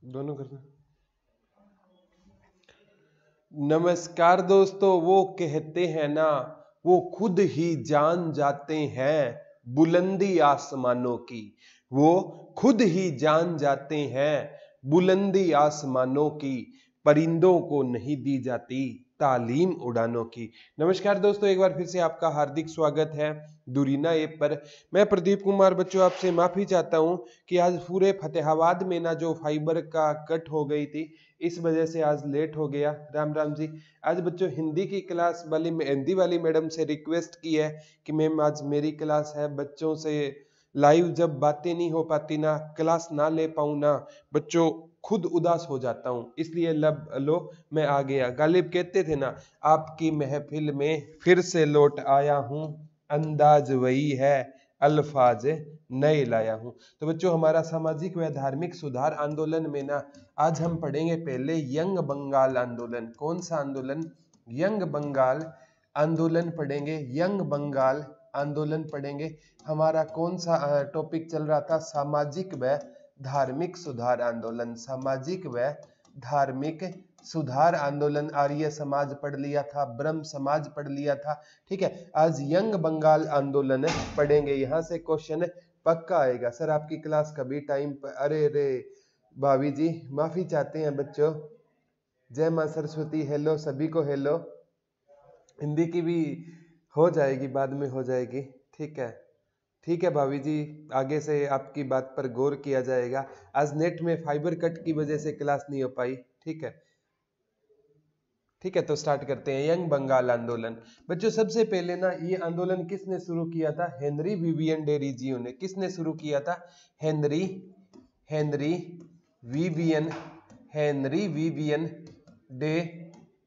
दोनों करना। नमस्कार दोस्तों, वो कहते हैं ना, वो खुद ही जान जाते हैं बुलंदी आसमानों की। वो खुद ही जान जाते हैं बुलंदी आसमानों की, परिंदों को नहीं दी जाती तालीम उड़ानों की। नमस्कार दोस्तों, एक बार फिर से आपका हार्दिक स्वागत है दुरीना ऐप पर। मैं प्रदीप कुमार बच्चों आपसे माफी चाहता हूं कि आज पूरे फतेहाबाद में ना जो फाइबर का कट हो गई थी, इस वजह से आज लेट हो गया। राम राम जी। आज बच्चों हिंदी की क्लास वाली हिंदी वाली मैडम से रिक्वेस्ट की है कि मैम आज मेरी क्लास है, बच्चों से लाइव जब बातें नहीं हो पाती ना, क्लास ना ले पाऊं ना, बच्चों खुद उदास हो जाता हूं, इसलिए लब लो मैं आ गया। गालिब कहते थे ना, आपकी महफिल में फिर से लौट आया हूं, अंदाज वही है, अल्फाज नए लाया हूं। तो बच्चों हमारा सामाजिक व धार्मिक सुधार आंदोलन में ना आज हम पढ़ेंगे पहले यंग बंगाल आंदोलन। कौन सा आंदोलन? यंग बंगाल आंदोलन पढ़ेंगे। यंग बंगाल आंदोलन पढ़ेंगे। हमारा कौन सा टॉपिक चल रहा था? सामाजिक व धार्मिक सुधार आंदोलन। सामाजिक व धार्मिक सुधार आंदोलन। आर्य समाज पढ़ लिया था, ब्रह्म समाज पढ़ लिया था। ठीक है, आज यंग बंगाल आंदोलन पढ़ेंगे। यहां से क्वेश्चन पक्का आएगा। सर आपकी क्लास कभी टाइम पर? अरे रे भाभी जी माफी चाहते हैं बच्चों। जय मां सरस्वती। हेलो सभी को, हेलो। हिंदी की भी हो जाएगी, बाद में हो जाएगी। ठीक है, ठीक है भाभी जी, आगे से आपकी बात पर गौर किया जाएगा। आज नेट में फाइबर कट की वजह से क्लास नहीं हो पाई। ठीक है, ठीक है, तो स्टार्ट करते हैं। यंग बंगाल आंदोलन। बच्चों सबसे पहले ना ये आंदोलन किसने शुरू किया था? हेनरी विवियन डेरिजियो ने। किसने शुरू किया था? Henry Henry Vivian Henry Vivian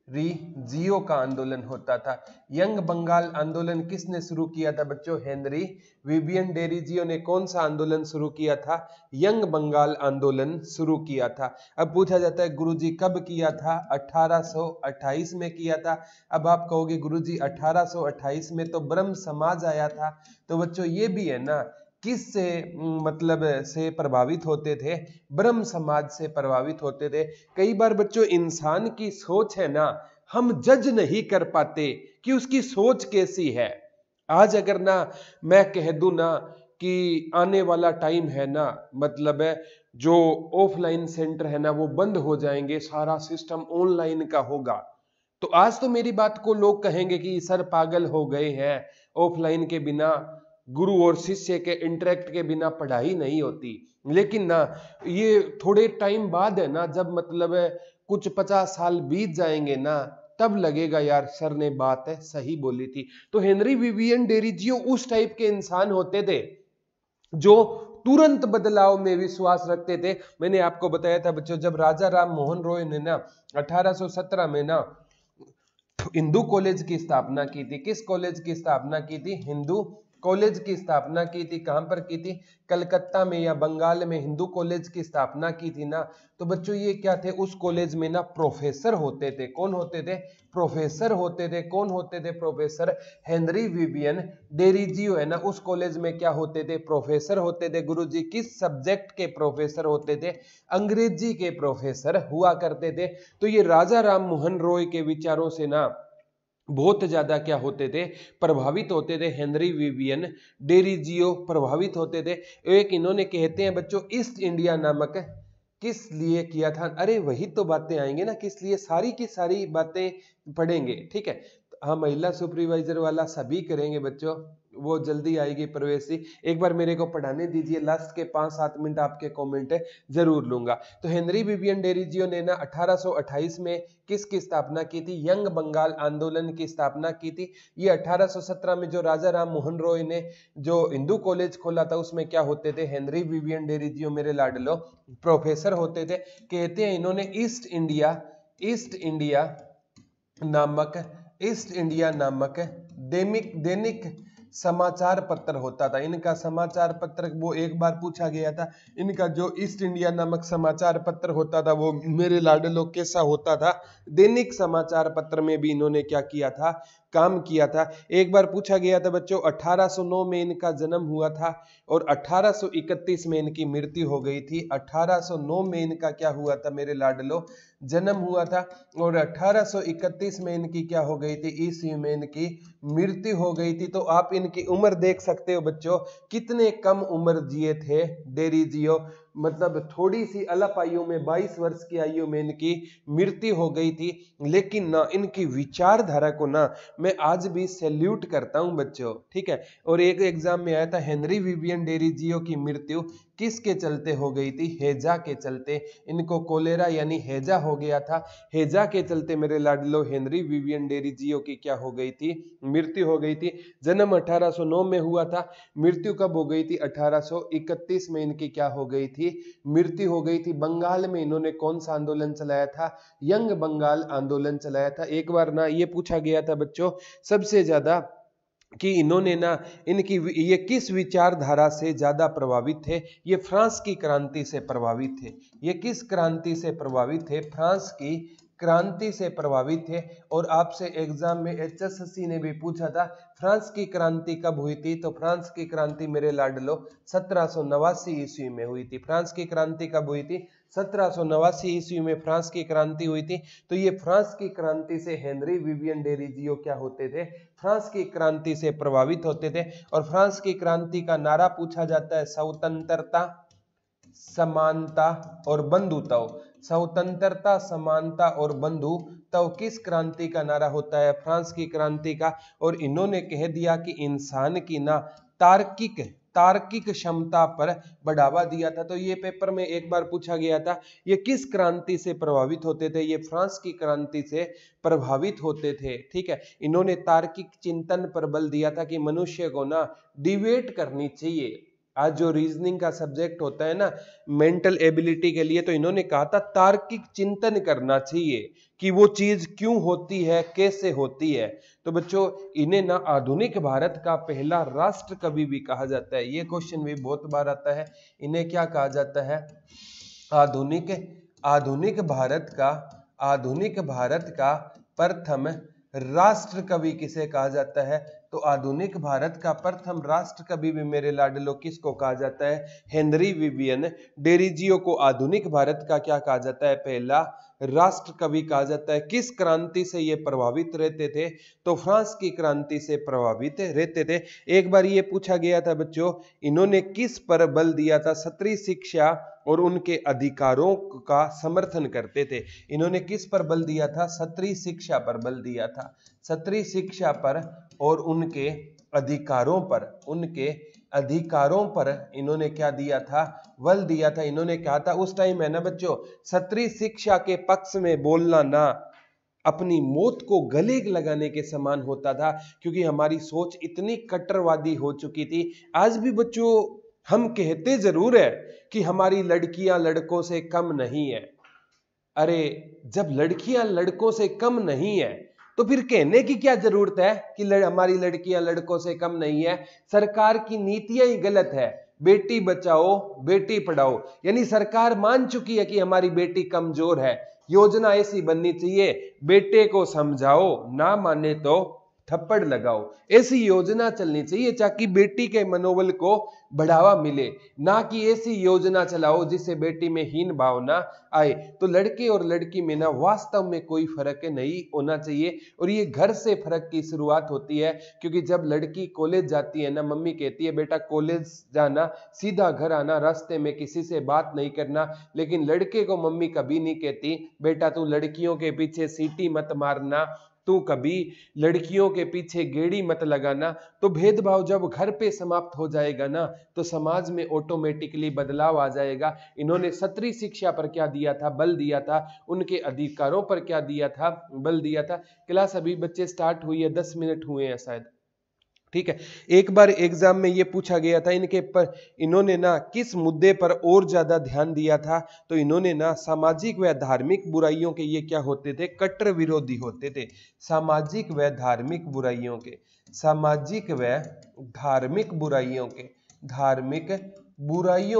Derozio का आंदोलन होता था। यंग बंगाल आंदोलन किसने शुरू किया था बच्चों? हेनरी विवियन डेरिजियो ने। कौन सा आंदोलन शुरू किया था? यंग बंगाल आंदोलन शुरू किया था। अब पूछा जाता है गुरुजी कब किया था? 1828 में किया था। अब आप कहोगे गुरुजी 1828 में तो ब्रह्म समाज आया था। तो बच्चों ये भी है ना, किस से मतलब से प्रभावित होते थे? ब्रह्म समाज से प्रभावित होते थे। कई बार बच्चों इंसान की सोच है ना, हम जज नहीं कर पाते कि उसकी सोच कैसी है। आज अगर ना मैं कह दूं ना कि आने वाला टाइम है ना, मतलब है जो ऑफलाइन सेंटर है ना वो बंद हो जाएंगे, सारा सिस्टम ऑनलाइन का होगा, तो आज तो मेरी बात को लोग कहेंगे कि सर पागल हो गए हैं, ऑफलाइन के बिना, गुरु और शिष्य के इंटरेक्ट के बिना पढ़ाई नहीं होती। लेकिन ना ये थोड़े टाइम बाद है ना, जब मतलब है कुछ 50 साल बीत जाएंगे ना, तब लगेगा यार सर ने बात है सही बोली थी। तो हेनरी विवियन डेरिजियो उस टाइप के इंसान होते थे जो तुरंत बदलाव में विश्वास रखते थे। मैंने आपको बताया था बच्चों, जब राजा राम मोहन रॉय ने ना 1817 में ना हिंदू कॉलेज की स्थापना की थी। किस कॉलेज की स्थापना की थी? हिंदू कॉलेज की स्थापना की थी। कहां पर की थी? कलकत्ता में या बंगाल में हिंदू कॉलेज की स्थापना की थी ना। तो बच्चों ये क्या थे? उस कॉलेज में ना प्रोफेसर होते थे। कौन होते थे? प्रोफेसर होते थे। कौन होते थे? प्रोफेसर। हेनरी विवियन डेरिजियो है ना, उस कॉलेज में क्या होते थे? प्रोफेसर होते थे। गुरुजी किस सब्जेक्ट के प्रोफेसर होते थे? अंग्रेजी के प्रोफेसर हुआ करते थे। तो ये राजा राम मोहन रॉय के विचारों से ना बहुत ज्यादा क्या होते थे? प्रभावित होते थे। हेनरी विवियन डेरिजियो प्रभावित होते थे। एक इन्होंने कहते हैं बच्चों ईस्ट इंडिया नामक, किस लिए किया था? अरे वही तो बातें आएंगे ना, किस लिए, सारी की सारी बातें पढ़ेंगे। ठीक है, हाँ महिला सुपरवाइजर वाला सभी करेंगे बच्चों, वो जल्दी आएगी प्रवेश जी। एक बार मेरे को पढ़ाने दीजिए, लास्ट के 5-7 मिनट आपके कमेंट जरूर लूंगा। तो हेनरी विवियन डेरिजियो ने ना 1828 में किसकी स्थापना की थी? यंग बंगाल आंदोलन की स्थापना की थी। ये 1817 में जो राजा राम मोहन रॉय ने जो हिंदू कॉलेज खोला था उसमें क्या होते थे? हेनरी विवियन डेरिजियो मेरे लाडलो प्रोफेसर होते थे। कहते हैं इन्होंने ईस्ट इंडिया नामक दैनिक समाचार पत्र होता था। इनका समाचार पत्र, वो एक बार पूछा गया था, इनका जो ईस्ट इंडिया नामक समाचार पत्र होता था वो मेरे लाडलो कैसा होता था? दैनिक समाचार पत्र में भी इन्होंने क्या किया था? काम किया था। एक बार पूछा गया था बच्चों 1809 में इनका जन्म हुआ था और 1831 में इनकी मृत्यु हो गई थी। 1809 में इनका क्या हुआ था मेरे लाडलो, जन्म हुआ था और 1831 में इनकी क्या हो गई थी, ईस्वी में इनकी मृत्यु हो गई थी। तो आप इनकी उम्र देख सकते हो बच्चों, कितने कम उम्र जिए थे डेरिजियो, मतलब थोड़ी सी अल्प आयु में 22 वर्ष की आयु में इनकी मृत्यु हो गई थी। लेकिन ना इनकी विचारधारा को ना मैं आज भी सैल्यूट करता हूं बच्चों, ठीक है। और एक एग्जाम में आया था हेनरी विवियन डेरिजियो की मृत्यु किसके चलते हो गई थी, हैजा के चलते। इनको कोलेरा यानी हैजा हो गया था, हैजा के चलते मेरे लाडलो हेनरी विवियन डेरिजियो की क्या हो गई थी, मृत्यु हो गई थी। जन्म 1809 में हुआ था, मृत्यु कब हो गई थी, 1831 में इनकी क्या हो गई थी, मृत्यु हो गई थी। बंगाल में इन्होंने कौन सा आंदोलन चलाया था, यंग बंगाल आंदोलन चलाया था। एक बार ना ये पूछा गया था बच्चों सबसे ज्यादा कि इन्होंने ना इनकी ये किस विचारधारा से ज्यादा प्रभावित थे, ये फ्रांस की क्रांति से प्रभावित थे। ये किस क्रांति से प्रभावित थे, फ्रांस की क्रांति से प्रभावित थे। और आपसे एग्जाम में HSC ने भी पूछा था फ्रांस की क्रांति कब हुई थी, तो फ्रांस की क्रांति मेरे लाडलो 1789 ईस्वी में हुई थी। फ्रांस की क्रांति कब हुई थी, 1789 ईस्वी में फ्रांस की क्रांति हुई थी। तो ये फ्रांस की क्रांति से हेनरी विवियन डेरिजियो क्या होते थे, फ्रांस की क्रांति से प्रभावित होते थे। और फ्रांस की क्रांति का नारा पूछा जाता है स्वतंत्रता, समानता और बंधुत्व। स्वतंत्रता, समानता और बंधुत्व किस क्रांति का नारा होता है, फ्रांस की क्रांति का। और इन्होंने कह दिया कि इंसान की ना तार्किक क्षमता पर बढ़ावा दिया था। तो ये पेपर में एक बार पूछा गया था ये किस क्रांति से प्रभावित होते थे, ये फ्रांस की क्रांति से प्रभावित होते थे, ठीक है। इन्होंने तार्किक चिंतन पर बल दिया था कि मनुष्य को ना डिबेट करनी चाहिए। आज जो रीजनिंग का सब्जेक्ट होता है ना मेंटल एबिलिटी के लिए, तो इन्होंने कहा था तार्किक चिंतन करना चाहिए कि वो चीज क्यों होती है, कैसे होती है। तो बच्चों इन्हें ना आधुनिक भारत का पहला राष्ट्र कवि भी कहा जाता है। ये क्वेश्चन भी बहुत बार आता है, इन्हें क्या कहा जाता है, आधुनिक भारत का प्रथम राष्ट्र कवि किसे कहा जाता है, तो आधुनिक भारत का प्रथम राष्ट्र कवि भी मेरे लाडलो किसको कहा जाता है, हेनरी विवियन डेरिजियो को आधुनिक भारत का क्या कहा जाता है, पहला राष्ट्र कवि कहा जाता है। किस क्रांति से ये प्रभावित रहते थे, तो फ्रांस की क्रांति से प्रभावित रहते थे। एक बार ये पूछा गया था बच्चों इन्होंने किस पर बल दिया था, क्षत्रिय शिक्षा और उनके अधिकारों का समर्थन करते थे। इन्होंने किस पर बल दिया था, क्षत्रिय शिक्षा पर बल दिया था, क्षत्रिय शिक्षा पर और उनके अधिकारों पर इन्होंने क्या दिया था, बल दिया था। इन्होंने कहा था उस टाइम है ना बच्चों, क्षत्रिय शिक्षा के पक्ष में बोलना ना अपनी मौत को गले लगाने के समान होता था, क्योंकि हमारी सोच इतनी कट्टरवादी हो चुकी थी। आज भी बच्चों हम कहते जरूर है कि हमारी लड़कियां लड़कों से कम नहीं है। अरे जब लड़कियां लड़कों से कम नहीं है तो फिर कहने की क्या जरूरत है कि हमारी लड़कियां लड़कों से कम नहीं है। सरकार की नीतियां ही गलत है, बेटी बचाओ बेटी पढ़ाओ, यानी सरकार मान चुकी है कि हमारी बेटी कमजोर है। योजना ऐसी बननी चाहिए, बेटे को समझाओ, ना माने तो थप्पड़ लगाओ, ऐसी योजना चलनी चाहिए ताकि बेटी के मनोबल को बढ़ावा मिले, ना कि ऐसी योजना चलाओ जिससे बेटी में हीन भावना आए। तो लड़के और लड़की में ना वास्तव में कोई फर्क नहीं होना चाहिए, और ये घर से फर्क की शुरुआत होती है। क्योंकि जब लड़की कॉलेज जाती है ना, मम्मी कहती है बेटा कॉलेज जाना, सीधा घर आना, रास्ते में किसी से बात नहीं करना। लेकिन लड़के को मम्मी कभी नहीं कहती बेटा तू लड़कियों के पीछे सीटी मत मारना, तू कभी लड़कियों के पीछे गेड़ी मत लगाना। तो भेदभाव जब घर पे समाप्त हो जाएगा ना, तो समाज में ऑटोमेटिकली बदलाव आ जाएगा। इन्होंने क्षत्रिय शिक्षा पर क्या दिया था, बल दिया था, उनके अधिकारों पर क्या दिया था, बल दिया था। क्लास अभी बच्चे स्टार्ट हुई है, 10 मिनट हुए हैं शायद, ठीक है। एक बार एग्जाम में ये पूछा गया था इनके पर इन्होंने ना किस मुद्दे पर और ज्यादा ध्यान दिया था, तो इन्होंने ना सामाजिक व धार्मिक बुराइयों के ये क्या होते थे, कट्टर विरोधी होते थे। सामाजिक व धार्मिक बुराइयों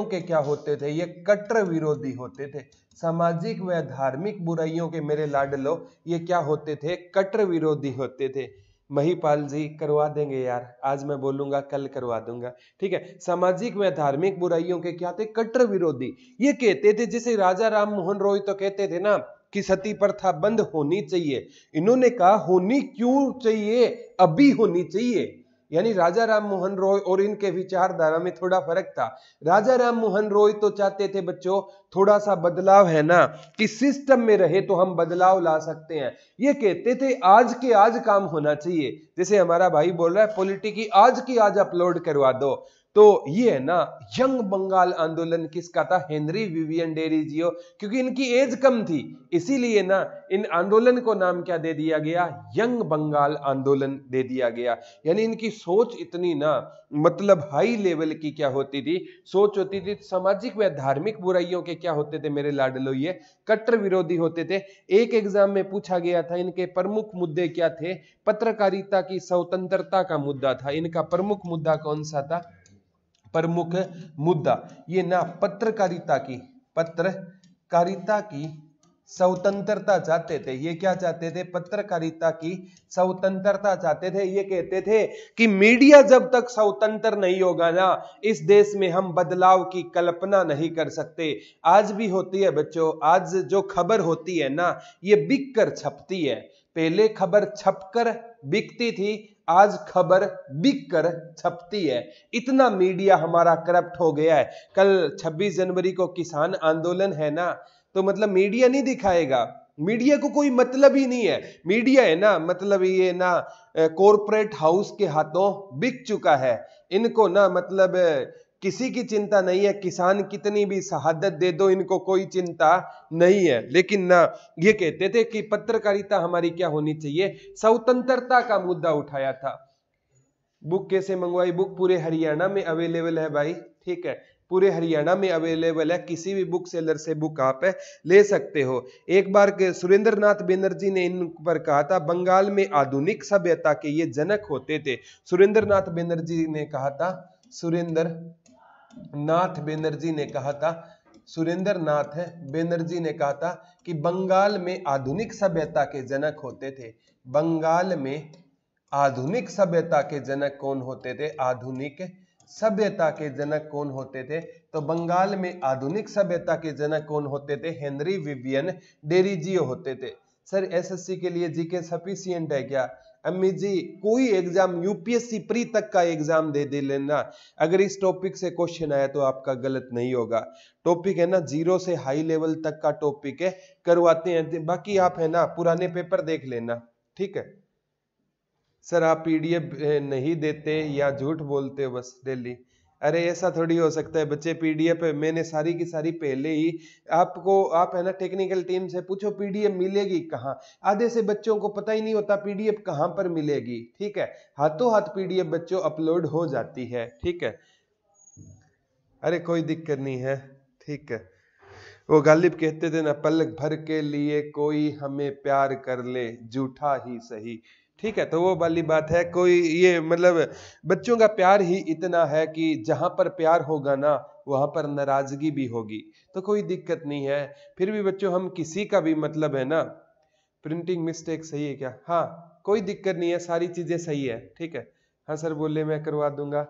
के क्या होते थे, ये कट्टर विरोधी होते थे। सामाजिक व धार्मिक बुराइयों के मेरे लाडलो ये क्या होते थे, कट्टर विरोधी होते थे। महिपाल जी करवा देंगे यार, आज मैं बोलूंगा कल करवा दूंगा, ठीक है। सामाजिक व धार्मिक बुराइयों के क्या थे? कट्टर विरोधी। ये कहते थे, जैसे राजा राम मोहन रॉय तो कहते थे ना कि सती प्रथा बंद होनी चाहिए, इन्होंने कहा होनी क्यों चाहिए, अभी होनी चाहिए। यानी राजा राम मोहन रॉय और इनके विचारधारा में थोड़ा फर्क था। राजा राम मोहन रॉय तो चाहते थे बच्चों थोड़ा सा बदलाव है ना, कि सिस्टम में रहे तो हम बदलाव ला सकते हैं। ये कहते थे आज के आज काम होना चाहिए, जैसे हमारा भाई बोल रहा है पॉलिटिकी आज की आज अपलोड करवा दो। तो ये है ना यंग बंगाल आंदोलन किसका था? हेनरी विवियन डेरिजियो, क्योंकि इनकी एज कम थी, इसीलिए ना इन आंदोलन को नाम क्या दे दिया गया? यंग बंगाल आंदोलन दे दिया गया। यानी इनकी सोच इतनी ना मतलब हाई लेवल की क्या होती थी? सोच होती थी। सामाजिक व धार्मिक बुराइयों के क्या होते थे मेरे लाडलो? ये कट्टर विरोधी होते थे। एक एग्जाम में पूछा गया था इनके प्रमुख मुद्दे क्या थे? पत्रकारिता की स्वतंत्रता का मुद्दा था इनका प्रमुख मुद्दा। कौन सा था प्रमुख मुद्दा? ये ना पत्रकारिता की स्वतंत्रता चाहते थे। ये क्या चाहते थे? पत्रकारिता की स्वतंत्रता चाहते थे। ये कहते थे कि मीडिया जब तक स्वतंत्र नहीं होगा ना, इस देश में हम बदलाव की कल्पना नहीं कर सकते। आज भी होती है बच्चों, आज जो खबर होती है ना, ये बिक कर छपती है। पहले खबर छपकर बिकती थी, आज खबर बिक कर छपती है। इतना मीडिया हमारा करप्ट हो गया है। कल 26 जनवरी को किसान आंदोलन है ना, तो मतलब मीडिया नहीं दिखाएगा, मीडिया को कोई मतलब ही नहीं है। मीडिया है ना मतलब ये ना कॉर्पोरेट हाउस के हाथों बिक चुका है। इनको ना मतलब किसी की चिंता नहीं है, किसान कितनी भी शहादत दे दो इनको कोई चिंता नहीं है। लेकिन ना ये कहते थे कि पत्रकारिता हमारी क्या होनी चाहिए? स्वतंत्रता का मुद्दा उठाया था। बुक कैसे मंगवाई? बुक पूरे हरियाणा में अवेलेबल है भाई, ठीक है, पूरे हरियाणा में अवेलेबल है। किसी भी बुक सेलर से बुक आप ले सकते हो। एक बार के सुरेंद्र नाथ बनर्जी ने इन पर कहा था बंगाल में आधुनिक सभ्यता के ये जनक होते थे। सुरेंद्र नाथ बनर्जी ने कहा था, सुरेंद्र नाथ बनर्जी ने कहा था, सुरेंद्र नाथ बनर्जी ने कहा था कि बंगाल में आधुनिक सभ्यता के जनक होते थे। बंगाल में आधुनिक सभ्यता के जनक कौन होते थे? आधुनिक सभ्यता के जनक कौन होते थे? तो बंगाल में आधुनिक सभ्यता के जनक कौन होते थे? हेनरी विवियन डेरिजियो होते थे। सर एसएससी के लिए जीके सफिशिएंट है क्या? अम्मी जी कोई एग्जाम यूपीएससी प्री तक का एग्जाम दे लेना, अगर इस टॉपिक से क्वेश्चन आया तो आपका गलत नहीं होगा। टॉपिक है ना 0 से हाई लेवल तक का टॉपिक है, करवाते हैं। बाकी आप है ना पुराने पेपर देख लेना, ठीक है। सर आप पीडीएफ नहीं देते या झूठ बोलते हो बस डेली? अरे ऐसा थोड़ी हो सकता है बच्चे, पीडीएफ मैंने सारी की सारी पहले ही आपको, आप है ना टेक्निकल टीम से पूछो पीडीएफ मिलेगी कहाँ। आधे से बच्चों को पता ही नहीं होता पीडीएफ कहाँ पर मिलेगी, ठीक है। हाथों हाथ पीडीएफ बच्चों अपलोड हो जाती है, ठीक है। अरे कोई दिक्कत नहीं है, ठीक है। वो गालिब कहते थे ना, पलक भर के लिए कोई हमें प्यार कर ले झूठा ही सही, ठीक है। तो वो वाली बात है, कोई ये मतलब बच्चों का प्यार ही इतना है कि जहां पर प्यार होगा ना वहां पर नाराजगी भी होगी, तो कोई दिक्कत नहीं है। फिर भी बच्चों हम किसी का भी मतलब है ना, प्रिंटिंग मिस्टेक सही है क्या? हाँ कोई दिक्कत नहीं है, सारी चीजें सही है, ठीक है। हाँ सर बोले मैं करवा दूंगा।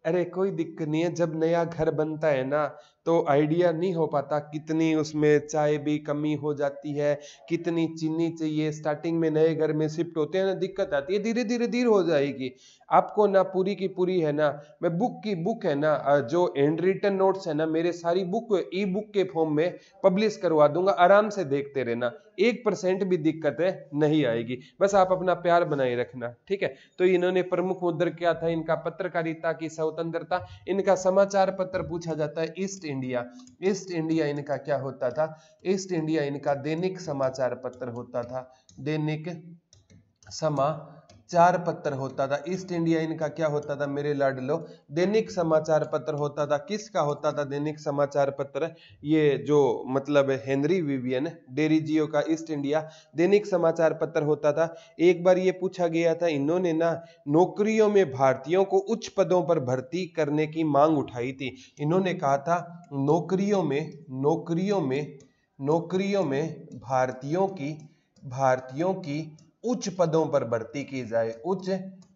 अरे कोई दिक्कत नहीं है, जब नया घर बनता है ना तो आइडिया नहीं हो पाता, कितनी उसमें चाय भी कमी हो जाती है, कितनी चीनी चाहिए। स्टार्टिंग में नए घर में शिफ्ट होते हैं ना दिक्कत आती है, धीरे धीरे हो जाएगी। आपको ना पूरी की पूरी है ना, मैं बुक है ना जो हैंड रिटन नोट्स है ना मेरे सारी बुक ई बुक के फॉर्म में पब्लिश करवा दूंगा, आराम से देखते रहना, 1% भी दिक्कत है नहीं आएगी। बस आप अपना प्यार बनाए रखना, ठीक है। तो इन्होंने प्रमुख मुद्दा क्या था इनका? पत्रकारिता की स्वतंत्रता। इनका समाचार पत्र पूछा जाता है ईस्ट इंडिया। ईस्ट इंडिया इनका क्या होता था? ईस्ट इंडिया इनका दैनिक समाचार पत्र होता था, दैनिक समाचार पत्र होता था। ईस्ट इंडिया इनका क्या होता था मेरे लाडलो? दैनिक समाचार पत्र होता था। किसका होता था दैनिक समाचार पत्र? ये जो मतलब हेनरी विवियन डेरिजियो का ईस्ट इंडिया दैनिक समाचार पत्र होता था। एक बार ये पूछा गया था, इन्होंने ना नौकरियों में भारतीयों को उच्च पदों पर भर्ती करने की मांग उठाई थी। इन्होंने कहा था नौकरियों में भारतीयों की उच्च पदों पर भर्ती की जाए, उच्च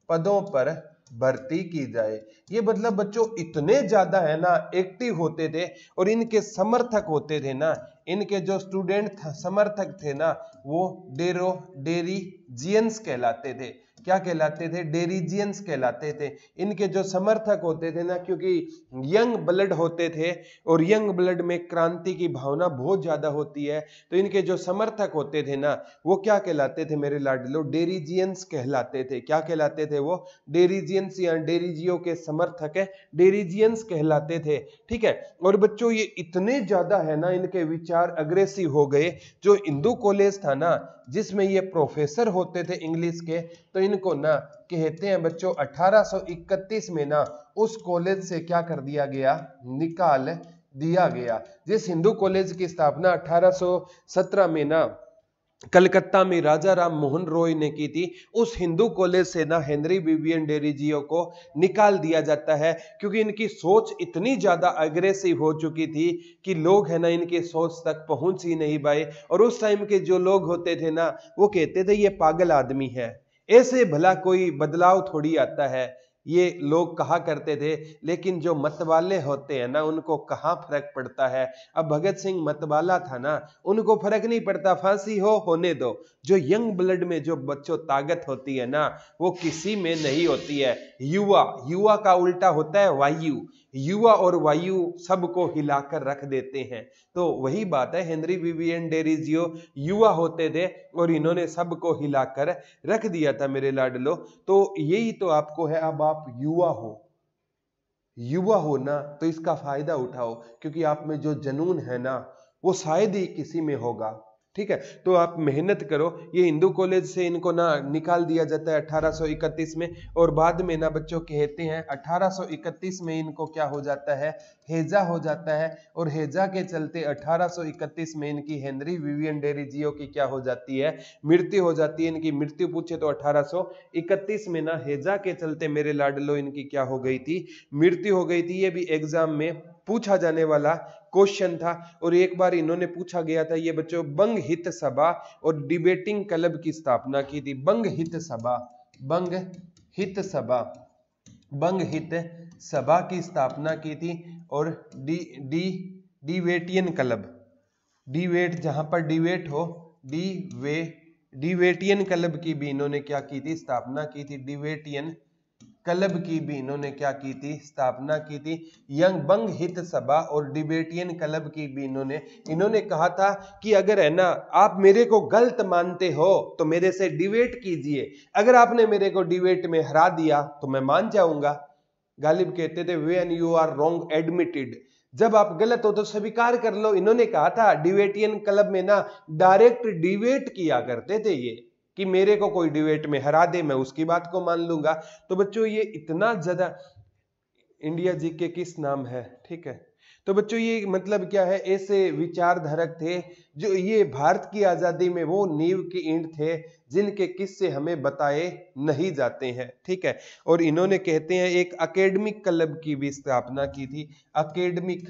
पदों पर भर्ती की जाए। ये मतलब बच्चों इतने ज्यादा है ना एक्टिव होते थे और इनके समर्थक होते थे ना, इनके जो स्टूडेंट समर्थक थे ना वो डेरीजियंस कहलाते थे। क्या कहलाते थे? डेरीजियंस कहलाते थे। इनके जो समर्थक होते थे ना, क्योंकि यंग ब्लड होते थे और यंग ब्लड में क्रांति की भावना बहुत ज्यादा होती है, तो इनके जो समर्थक होते थे ना वो क्या कहलाते थे मेरे लाडलो? डेरीजियंस कहलाते थे। क्या कहलाते थे वो? डेरीजियंस या डेरीजियो के समर्थक है, डेरीजियंस कहलाते थे। ठीक है। और बच्चों ये इतने ज्यादा है ना इनके विचार अग्रेसिव हो गए, जो हिंदू कॉलेज था ना जिसमें ये प्रोफेसर होते थे इंग्लिश के, तो इनको ना कहते हैं बच्चों 1831 में ना उस कॉलेज से क्या कर दिया गया? निकाल दिया गया। जिस हिंदू कॉलेज की स्थापना 1817 में ना कलकत्ता में राजा राम मोहन रॉय ने की थी, उस हिंदू कॉलेज से ना हेनरी विवियन डेरिजियो को निकाल दिया जाता है, क्योंकि इनकी सोच इतनी ज्यादा अग्रेसिव हो चुकी थी कि लोग है ना इनके सोच तक पहुंच ही नहीं पाए। और उस टाइम के जो लोग होते थे ना वो कहते थे ये पागल आदमी है, ऐसे भला कोई बदलाव थोड़ी आता है, ये लोग कहा करते थे। लेकिन जो मतवाले होते हैं ना उनको कहाँ फर्क पड़ता है। अब भगत सिंह मतवाला था ना, उनको फर्क नहीं पड़ता, फांसी हो होने दो। जो यंग ब्लड में जो बच्चों ताकत होती है ना वो किसी में नहीं होती है। युवा का उल्टा होता है वायु। युवा और वायु सबको हिलाकर रख देते हैं। तो वही बात है, हेनरी विवियन डेरिजियो युवा होते थे और इन्होंने सबको हिलाकर रख दिया था मेरे लाडलो। तो यही तो आपको है, अब आप युवा हो ना तो इसका फायदा उठाओ, क्योंकि आप में जो जुनून है ना वो शायद ही किसी में होगा। ठीक है, तो आप मेहनत करो। ये हिंदू कॉलेज से इनको ना निकाल दिया जाता है 1831 में, और बाद में ना बच्चों कहते हैं 1831 में इनको क्या हो जाता है? हेजा हो जाता है। और हेजा के चलते 1831 में इनकी हेनरी विवियन डेरिजियो की क्या हो जाती है? मृत्यु हो जाती है। इनकी मृत्यु पूछे तो 1831 में ना हेजा के चलते मेरे लाडलो इनकी क्या हो गई थी? मृत्यु हो गई थी। ये भी एग्जाम में पूछा जाने वाला क्वेश्चन था। और एक बार इन्होंने पूछा गया था, ये बच्चों बंग हित सभा और डिबेटिंग क्लब की स्थापना की थी। बंग हित सभा की स्थापना की थी। और डिबेटियन क्लब, डिबेट जहां पर डिबेट हो, डिबेटियन क्लब की भी इन्होंने क्या की थी? स्थापना की थी। डिबेटियन क्लब की भी इन्होंने क्या की थी? स्थापना की थी। यंग बंग हित सभा और डिबेटियन क्लब की भी इन्होंने कहा था कि अगर है ना आप मेरे को गलत मानते हो तो मेरे से डिबेट कीजिए, अगर आपने मेरे को डिबेट में हरा दिया तो मैं मान जाऊंगा। गालिब कहते थे when you are wrong admitted, जब आप गलत हो तो स्वीकार कर लो। इन्होंने कहा था डिबेटियन क्लब में ना डायरेक्ट डिबेट किया करते थे ये, कि मेरे को कोई डिबेट में हरा दे मैं उसकी बात को मान लूंगा। तो बच्चों ये इतना ज्यादा इंडिया जी के किस नाम है? ठीक है, तो बच्चों ये मतलब क्या है? ऐसे विचारधारक थे जो ये भारत की आजादी में वो नींव की ईंट थे जिनके किस्से हमें बताए नहीं जाते हैं। ठीक है, और इन्होंने कहते हैं एक एकेडमिक क्लब की भी स्थापना की थी। एकेडमिक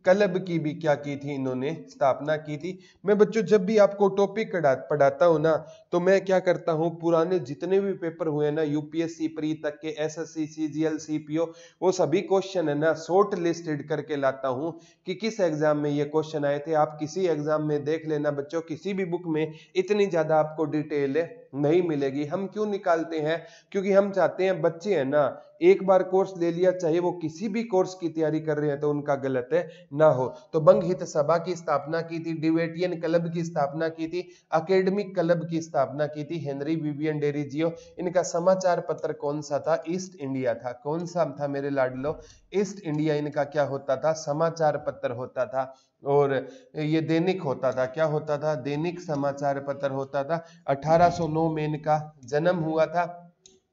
क्लब की भी क्या की थी? इन्होंने स्थापना की थी। मैं बच्चों जब भी आपको टॉपिक पढ़ाता हूं ना तो मैं क्या करता हूं, पुराने जितने भी पेपर हुए ना यूपीएससी प्री तक के, एसएससी, सीजीएल, सीपीओ, वो सभी क्वेश्चन है ना शॉर्ट लिस्टेड करके लाता हूं कि किस एग्जाम में ये क्वेश्चन आए थे। आप किसी एग्जाम में देख लेना बच्चों, किसी भी बुक में इतनी ज्यादा आपको डिटेल नहीं मिलेगी। हम क्यों निकालते हैं? क्योंकि हम चाहते हैं बच्चे है ना एक बार कोर्स ले लिया, चाहे वो किसी भी कोर्स की तैयारी कर रहे हैं तो उनका गलत ना हो। तो बंग हित सभा की स्थापना की थी, डिबेटियन क्लब की स्थापना की थी, एकेडमिक क्लब की स्थापना की थी हेनरी विवियन डेरिजियो। इनका समाचार पत्र कौन सा था? ईस्ट इंडिया था। कौन सा था मेरे लाडलो? ईस्ट इंडिया इनका क्या होता था? समाचार पत्र होता था। और ये दैनिक होता था। क्या होता था? दैनिक समाचार पत्र होता था। 1809 में इनका जन्म हुआ था।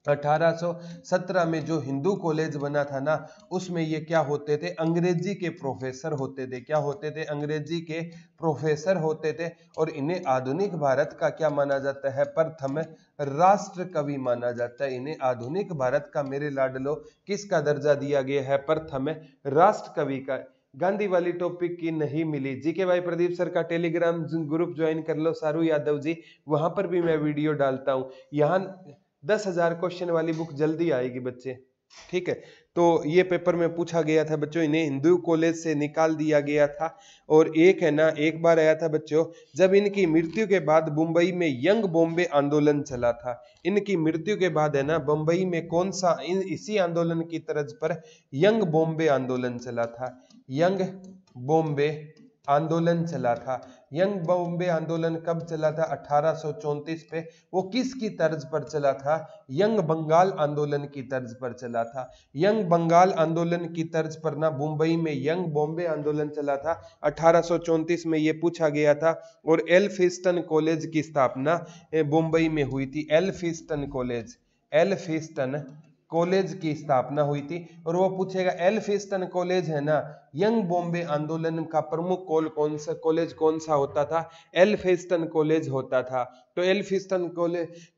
1817 में जो हिंदू कॉलेज बना था ना उसमें ये क्या होते थे? अंग्रेजी के प्रोफेसर होते थे। क्या होते थे? अंग्रेजी के प्रोफेसर होते थे। और इन्हें आधुनिक भारत का क्या माना जाता है? प्रथम राष्ट्र कवि माना जाता है। इन्हें आधुनिक भारत का मेरे लाडलो किसका दर्जा दिया गया है? प्रथम राष्ट्र कवि का गांधी वाली टॉपिक की नहीं मिली। जीके भाई प्रदीप सर का टेलीग्राम ग्रुप ज्वाइन कर लो सारू यादव जी, वहां पर भी मैं वीडियो डालता हूं। यहाँ 10,000 क्वेश्चन वाली बुक जल्दी आएगी बच्चे, ठीक है। तो ये पेपर में पूछा गया था बच्चों, इन्हें हिंदू कॉलेज से निकाल दिया गया था। और एक है ना, एक बार आया था बच्चों, जब इनकी मृत्यु के बाद मुंबई में यंग बॉम्बे आंदोलन चला था। इनकी मृत्यु के बाद है ना मुंबई में कौन सा, इसी आंदोलन की तर्ज पर यंग बॉम्बे आंदोलन चला था। यंग बॉम्बे आंदोलन चला था। यंग बॉम्बे आंदोलन कब चला था? 1834 पे। वो किसकी तर्ज पर चला था? यंग बंगाल आंदोलन की तर्ज पर चला था। यंग बंगाल आंदोलन की तर्ज पर ना मुंबई में यंग बॉम्बे आंदोलन चला था 1834 में, ये पूछा गया था। और एल्फिंस्टन कॉलेज की स्थापना मुंबई में हुई थी। एल्फिंस्टन कॉलेज की स्थापना हुई थी। और वो पूछेगा एल्फिंस्टन कॉलेज है ना, यंग बॉम्बे आंदोलन का प्रमुख कॉलेज कौन सा होता था? एल्फिंस्टन कॉलेज होता था। तो एल्फिंस्टन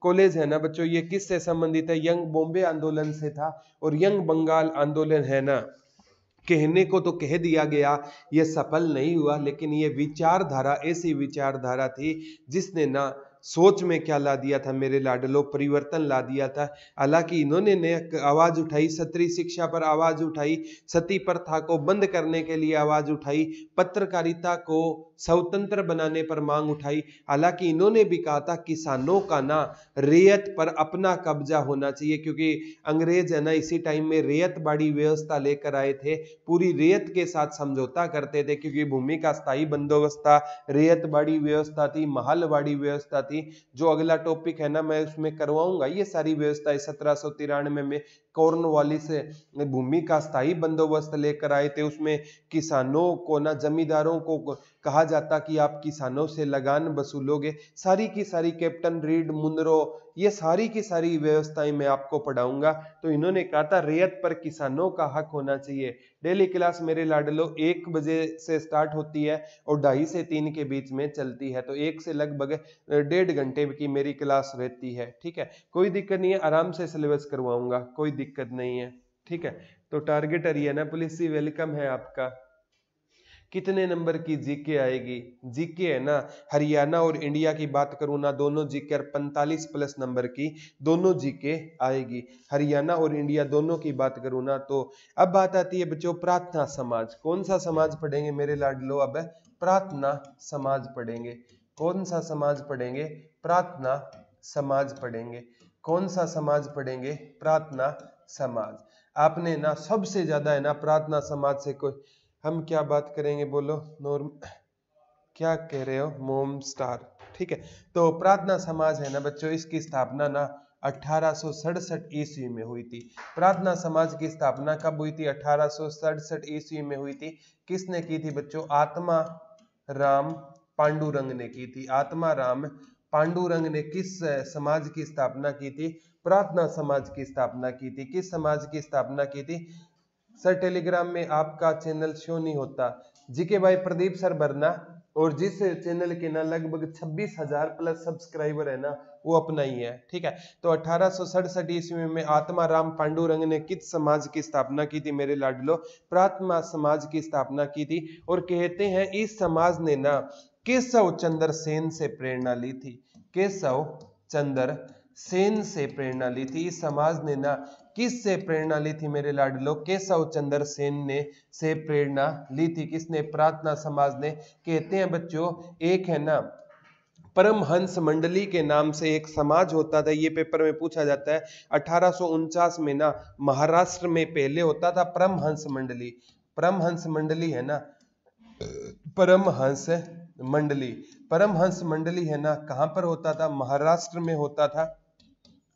कॉलेज है ना बच्चों, ये किससे संबंधित है? यंग बॉम्बे आंदोलन से था। और यंग बंगाल आंदोलन है ना, कहने को तो कह दिया गया, ये सफल नहीं हुआ, लेकिन ये विचारधारा ऐसी विचारधारा थी जिसने ना सोच में क्या ला दिया था मेरे लाडलो? परिवर्तन ला दिया था। हालांकि इन्होंने ने आवाज उठाई, सत्री शिक्षा पर आवाज उठाई, सती प्रथा को बंद करने के लिए आवाज उठाई, पत्रकारिता को स्वतंत्र बनाने पर मांग उठाई। हालांकि इन्होंने भी कहा था किसानों का ना रेयत पर अपना कब्जा होना चाहिए, क्योंकि अंग्रेज है ना इसी टाइम में रेयत बाड़ी व्यवस्था लेकर आए थे। पूरी रेयत के साथ समझौता करते थे, क्योंकि भूमि का स्थायी बंदोबस्त था, रेयत बाड़ी व्यवस्था थी, महलवाड़ी व्यवस्था थी। जो अगला टॉपिक है ना मैं उसमें करवाऊंगा ये सारी व्यवस्थाएं। 1793 में कॉर्नवालिस भूमि का स्थायी बंदोबस्त लेकर आए थे। उसमें किसानों को ना, जमींदारों को कहा जाता कि आप किसानों से लगान वसूलोगे। सारी की सारी कैप्टन रीड, मुनरो, ये सारी की सारी व्यवस्थाएं मैं आपको पढ़ाऊंगा। तो इन्होंने कहा था रेयत पर किसानों का हक होना चाहिए। डेली क्लास मेरे लाडलो 1 बजे से स्टार्ट होती है और 2:30 से 3 के बीच में चलती है। तो 1 से लगभग 1.5 घंटे की मेरी क्लास रहती है, ठीक है। कोई दिक्कत नहीं है, आराम से सिलेबस करवाऊंगा, कोई दिक्कत नहीं है, ठीक है। तो टारगेट हरियाणा पुलिस से वेलकम है आपका। कितने नंबर की जीके आएगी? जीके है ना, हरियाणा और इंडिया की बात करूं ना, दोनों जीके 45 प्लस नंबर की दोनों जीके आएगी। हरियाणा और इंडिया दोनों की बात करूं ना, तो अब बात आती है बच्चों प्रार्थना समाज। कौन सा समाज पढ़ेंगे मेरे लाडलो? अब प्रार्थना समाज पढ़ेंगे। कौन सा समाज पढ़ेंगे? प्रार्थना समाज पढ़ेंगे। कौन सा समाज पढ़ेंगे? प्रार्थना समाज। आपने ना सबसे ज्यादा है ना प्रार्थना समाज से कोई, हम क्या बात करेंगे बोलो? नॉर्म क्या कह रहे हो? मोम स्टार, ठीक है। तो प्रार्थना समाज है ना बच्चों, इसकी स्थापना ना 1867 ईस्वी में हुई थी। प्रार्थना समाज की स्थापना कब हुई थी? 1867 ईस्वी में हुई थी। किसने की थी बच्चों? आत्मा राम पांडुरंग ने की थी। आत्मा राम पांडुरंग ने किस समाज की स्थापना की थी? प्रार्थना समाज की स्थापना की थी। किस समाज की स्थापना की थी? सर टेलीग्राम में आपका चैनल शो नहीं होता। जीके भाई प्रदीप सर भरना, और जिस चैनल के ना लगभग 26,000 प्लस सब्सक्राइबर है ना, वो अपना ही है, ठीक है। तो 1867 ईस्वी में आत्मा राम पांडुरंग ने किस समाज की स्थापना की थी मेरे लाडलो? प्रार्थना समाज की स्थापना की थी। और कहते हैं इस समाज ने ना केशव चंद्र सेन से प्रेरणा ली थी। केशव चंद्र सेन से प्रेरणा ली थी। इस समाज ने ना किस से प्रेरणा ली थी मेरे लाडलो? केशव चंद्र सेन ने से प्रेरणा ली थी। किसने? प्रार्थना समाज ने। कहते हैं बच्चों एक है ना परमहंस मंडली के नाम से एक समाज होता था, ये पेपर में पूछा जाता है। 1849 में ना महाराष्ट्र में पहले होता था परमहंस मंडली। परमहंस मंडली है ना, परमहंस मंडली, परमहंस मंडली है ना, कहां पर होता था? महाराष्ट्र में होता था।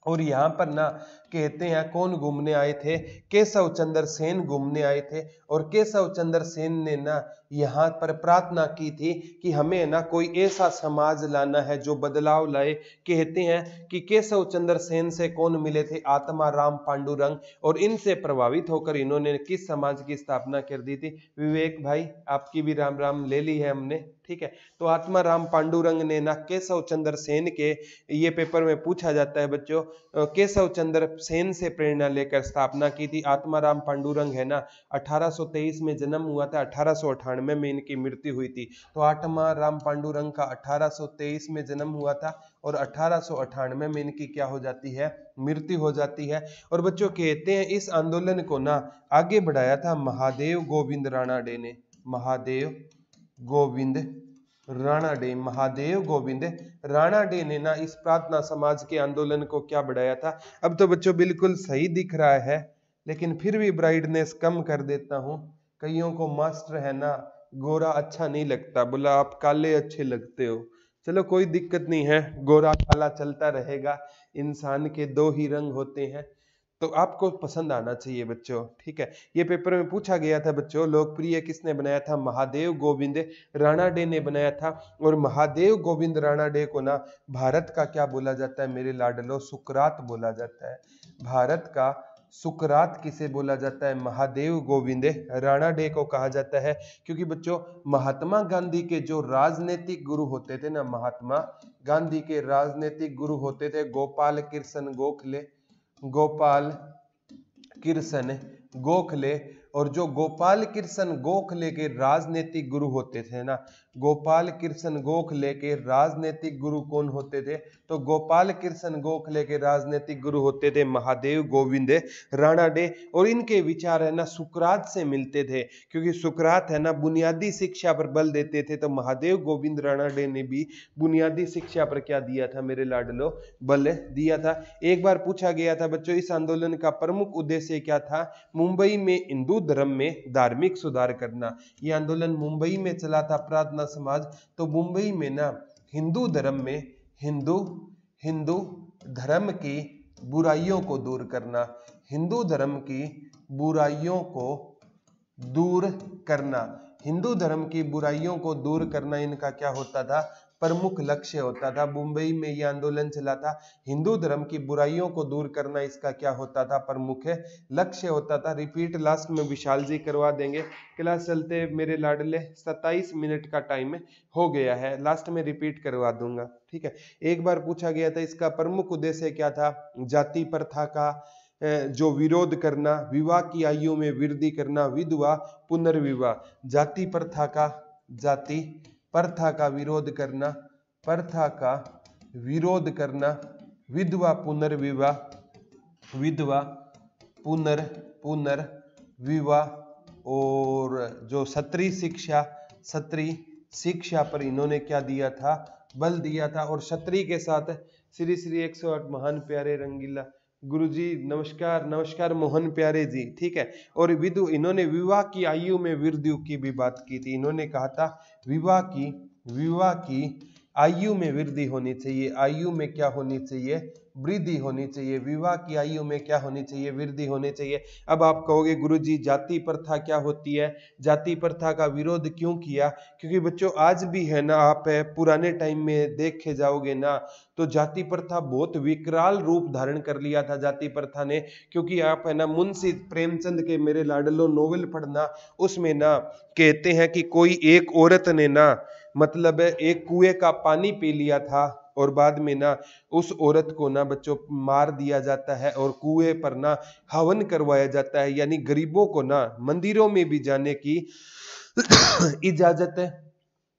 और यहाँ पर ना कहते हैं कौन घूमने आए थे? केशव चंद्र सेन घूमने आए थे। और केशव चंद्र सेन ने ना यहाँ पर प्रार्थना की थी कि हमें ना कोई ऐसा समाज लाना है जो बदलाव लाए। कहते हैं कि केशव चंद्र सेन से कौन मिले थे? आत्मा राम पांडुरंग। और इनसे प्रभावित होकर इन्होंने किस समाज की स्थापना कर दी थी? विवेक भाई आपकी भी राम राम ले ली है हमने, ठीक है। तो आत्मा राम पांडुरंग ने ना केशव चंद्र सेन के, ये पेपर में पूछा जाता है बच्चों, केशव चंद्र सेन से प्रेरणा लेकर स्थापना की थी। आत्माराम पांडुरंग है ना 1823 में जन्म हुआ था, 1898 में इनकी मृत्यु हुई थी। तो आत्माराम पांडुरंग का 1823 में जन्म हुआ था और 1898 में इनकी क्या हो जाती है, मृत्यु हो जाती है। और बच्चों कहते हैं इस आंदोलन को ना आगे बढ़ाया था महादेव गोविंद राणाडे ने। महादेव गोविंद राणाडे, महादेव गोविंद राणाडे ने ना इस प्रार्थना समाज के आंदोलन को क्या बढ़ाया था। अब तो बच्चों बिल्कुल सही दिख रहा है, लेकिन फिर भी ब्राइटनेस कम कर देता हूं। कईयों को मास्टर है ना गोरा अच्छा नहीं लगता, बोला आप काले अच्छे लगते हो। चलो कोई दिक्कत नहीं है, गोरा काला चलता रहेगा, इंसान के दो ही रंग होते हैं, तो आपको पसंद आना चाहिए बच्चों, ठीक है। ये पेपर में पूछा गया था बच्चों, लोकप्रिय किसने बनाया था, महादेव गोविंद राणाडे ने बनाया था। और महादेव गोविंद राणाडे को ना भारत का क्या बोला जाता है मेरे लाडलो, सुकरात बोला जाता है। भारत का सुकरात किसे बोला जाता है, महादेव गोविंद राणाडे को कहा जाता है। क्योंकि बच्चों महात्मा गांधी के जो राजनीतिक गुरु होते थे ना, महात्मा गांधी के राजनीतिक गुरु होते थे गोपाल कृष्ण गोखले, गोपाल कृष्ण गोखले। और जो गोपाल कृष्ण गोखले के राजनीतिक गुरु होते थे ना, गोपाल कृष्ण गोखले के राजनीतिक गुरु कौन होते थे, तो गोपाल कृष्ण गोखले के राजनीतिक गुरु होते थे महादेव गोविंद राणाडे। और इनके विचार है ना सुकरात से मिलते थे, क्योंकि सुकरात है ना बुनियादी शिक्षा पर बल देते थे। तो महादेव गोविंद राणाडे ने भी बुनियादी शिक्षा पर क्या दिया था मेरे लाडलो, बल दिया था। एक बार पूछा गया था बच्चों इस आंदोलन का प्रमुख उद्देश्य क्या था, मुंबई में हिंदू धर्म में धार्मिक सुधार करना। यह आंदोलन मुंबई में चला था, प्रार्थना समाज। तो मुंबई में ना हिंदू धर्म में हिंदू धर्म की बुराइयों को दूर करना, हिंदू धर्म की बुराइयों को दूर करना, हिंदू धर्म की बुराइयों को दूर करना इनका क्या होता था, प्रमुख लक्ष्य होता था। मुंबई में यह आंदोलन चला था, हिंदू धर्म की बुराइयों को दूर करना इसका क्या होता था, प्रमुख लक्ष्य होता था। रिपीट लास्ट में विशाल जी करवा देंगे। क्लास चलते मेरे लाडले 27 मिनट का टाइम हो गया है, लास्ट में रिपीट करवा दूंगा, ठीक है। एक बार पूछा गया था इसका प्रमुख उद्देश्य क्या था, जाति प्रथा का जो विरोध करना, विवाह की आयु में वृद्धि करना, विधवा पुनर्विवाह, जाति प्रथा का विरोध करना, प्रथा का विरोध करना, विधवा पुनर्विवाह, विधवा पुनर्विवाह, और जो क्षत्रिय शिक्षा पर इन्होंने क्या दिया था, बल दिया था। और क्षत्रिय के साथ श्री श्री 108 महान प्यारे रंगीला गुरुजी नमस्कार, नमस्कार मोहन प्यारे जी, ठीक है। और इन्होंने विवाह की आयु में वृद्धि की भी बात की थी। इन्होंने कहा था विवाह की आयु में वृद्धि होनी चाहिए, आयु में क्या होनी चाहिए, वृद्धि होनी चाहिए, विवाह की आयु में क्या होनी चाहिए, वृद्धि होनी चाहिए। अब आप कहोगे गुरुजी जाति प्रथा क्या होती है, जाति प्रथा का विरोध क्यों किया, क्योंकि बच्चों आज भी है ना, आप पुराने टाइम में देखे जाओगे ना तो जाति प्रथा बहुत विकराल रूप धारण कर लिया था जाति प्रथा ने। क्योंकि आप है ना मुंशी प्रेमचंद के मेरे लाडलो नोवेल पढ़ना, उसमें ना कहते हैं कि कोई एक औरत ने ना मतलब एक कुएं का पानी पी लिया था और बाद में ना उस औरत को ना बच्चों मार दिया जाता है और कुएं पर ना हवन करवाया जाता है। यानी गरीबों को ना मंदिरों में भी जाने की इजाजत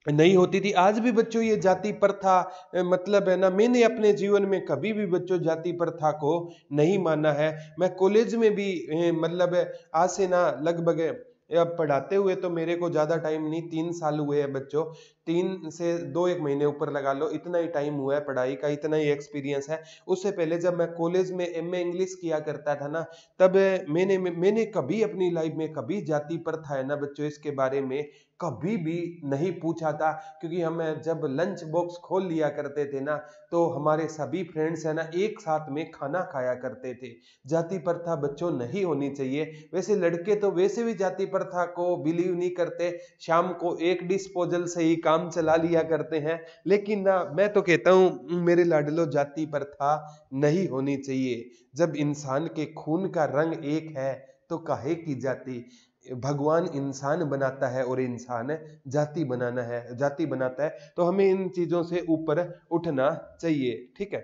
नहीं होती थी। आज भी बच्चों ये जाति प्रथा मतलब है ना, मैंने अपने जीवन में कभी भी बच्चों जाति प्रथा को नहीं माना है। मैं कॉलेज में भी मतलब आज से ना लगभग अब पढ़ाते हुए तो मेरे को ज्यादा टाइम नहीं, 3 साल हुए हैं बच्चों, 3 से 2-1 महीने ऊपर लगा लो, इतना ही टाइम हुआ है पढ़ाई का, इतना ही एक्सपीरियंस है। उससे पहले जब मैं कॉलेज में एमए इंग्लिश किया करता था ना, तब मैंने कभी अपनी लाइफ में कभी जाति प्रथा है ना बच्चों इसके बारे में कभी भी नहीं पूछा था। क्योंकि हम जब लंच बॉक्स खोल लिया करते थे ना तो हमारे सभी फ्रेंड्स है ना एक साथ में खाना खाया करते थे। जाति प्रथा बच्चों नहीं होनी चाहिए। वैसे लड़के तो वैसे भी जाति प्रथा को बिलीव नहीं करते, शाम को एक डिस्पोजल से ही काम चला लिया करते हैं। लेकिन ना मैं तो कहता हूं मेरे लाडलो जाति प्रथा नहीं होनी चाहिए। जब इंसान के खून का रंग एक है तो काहे की जाति। भगवान इंसान बनाता है और इंसान जाति बनाता है, तो हमें इन चीजों से ऊपर उठना चाहिए, ठीक है।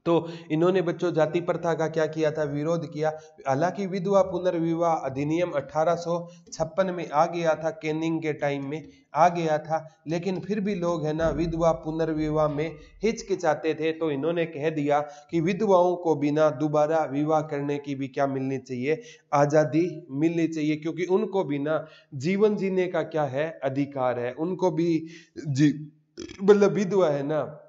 तो इन्होंने बच्चों जाति प्रथा का क्या किया था, विरोध किया। हालांकि विधवा पुनर्विवाह अधिनियम 1856 में आ गया था, कैनिंग के टाइम में आ गया था, लेकिन फिर भी लोग है ना विधवा पुनर्विवाह में हिचकिचाते थे। तो इन्होंने कह दिया कि विधवाओं को बिना दोबारा विवाह करने की भी क्या मिलनी चाहिए, आजादी मिलनी चाहिए, क्योंकि उनको बिना जीवन जीने का क्या है, अधिकार है। उनको भी मतलब विधवा है ना,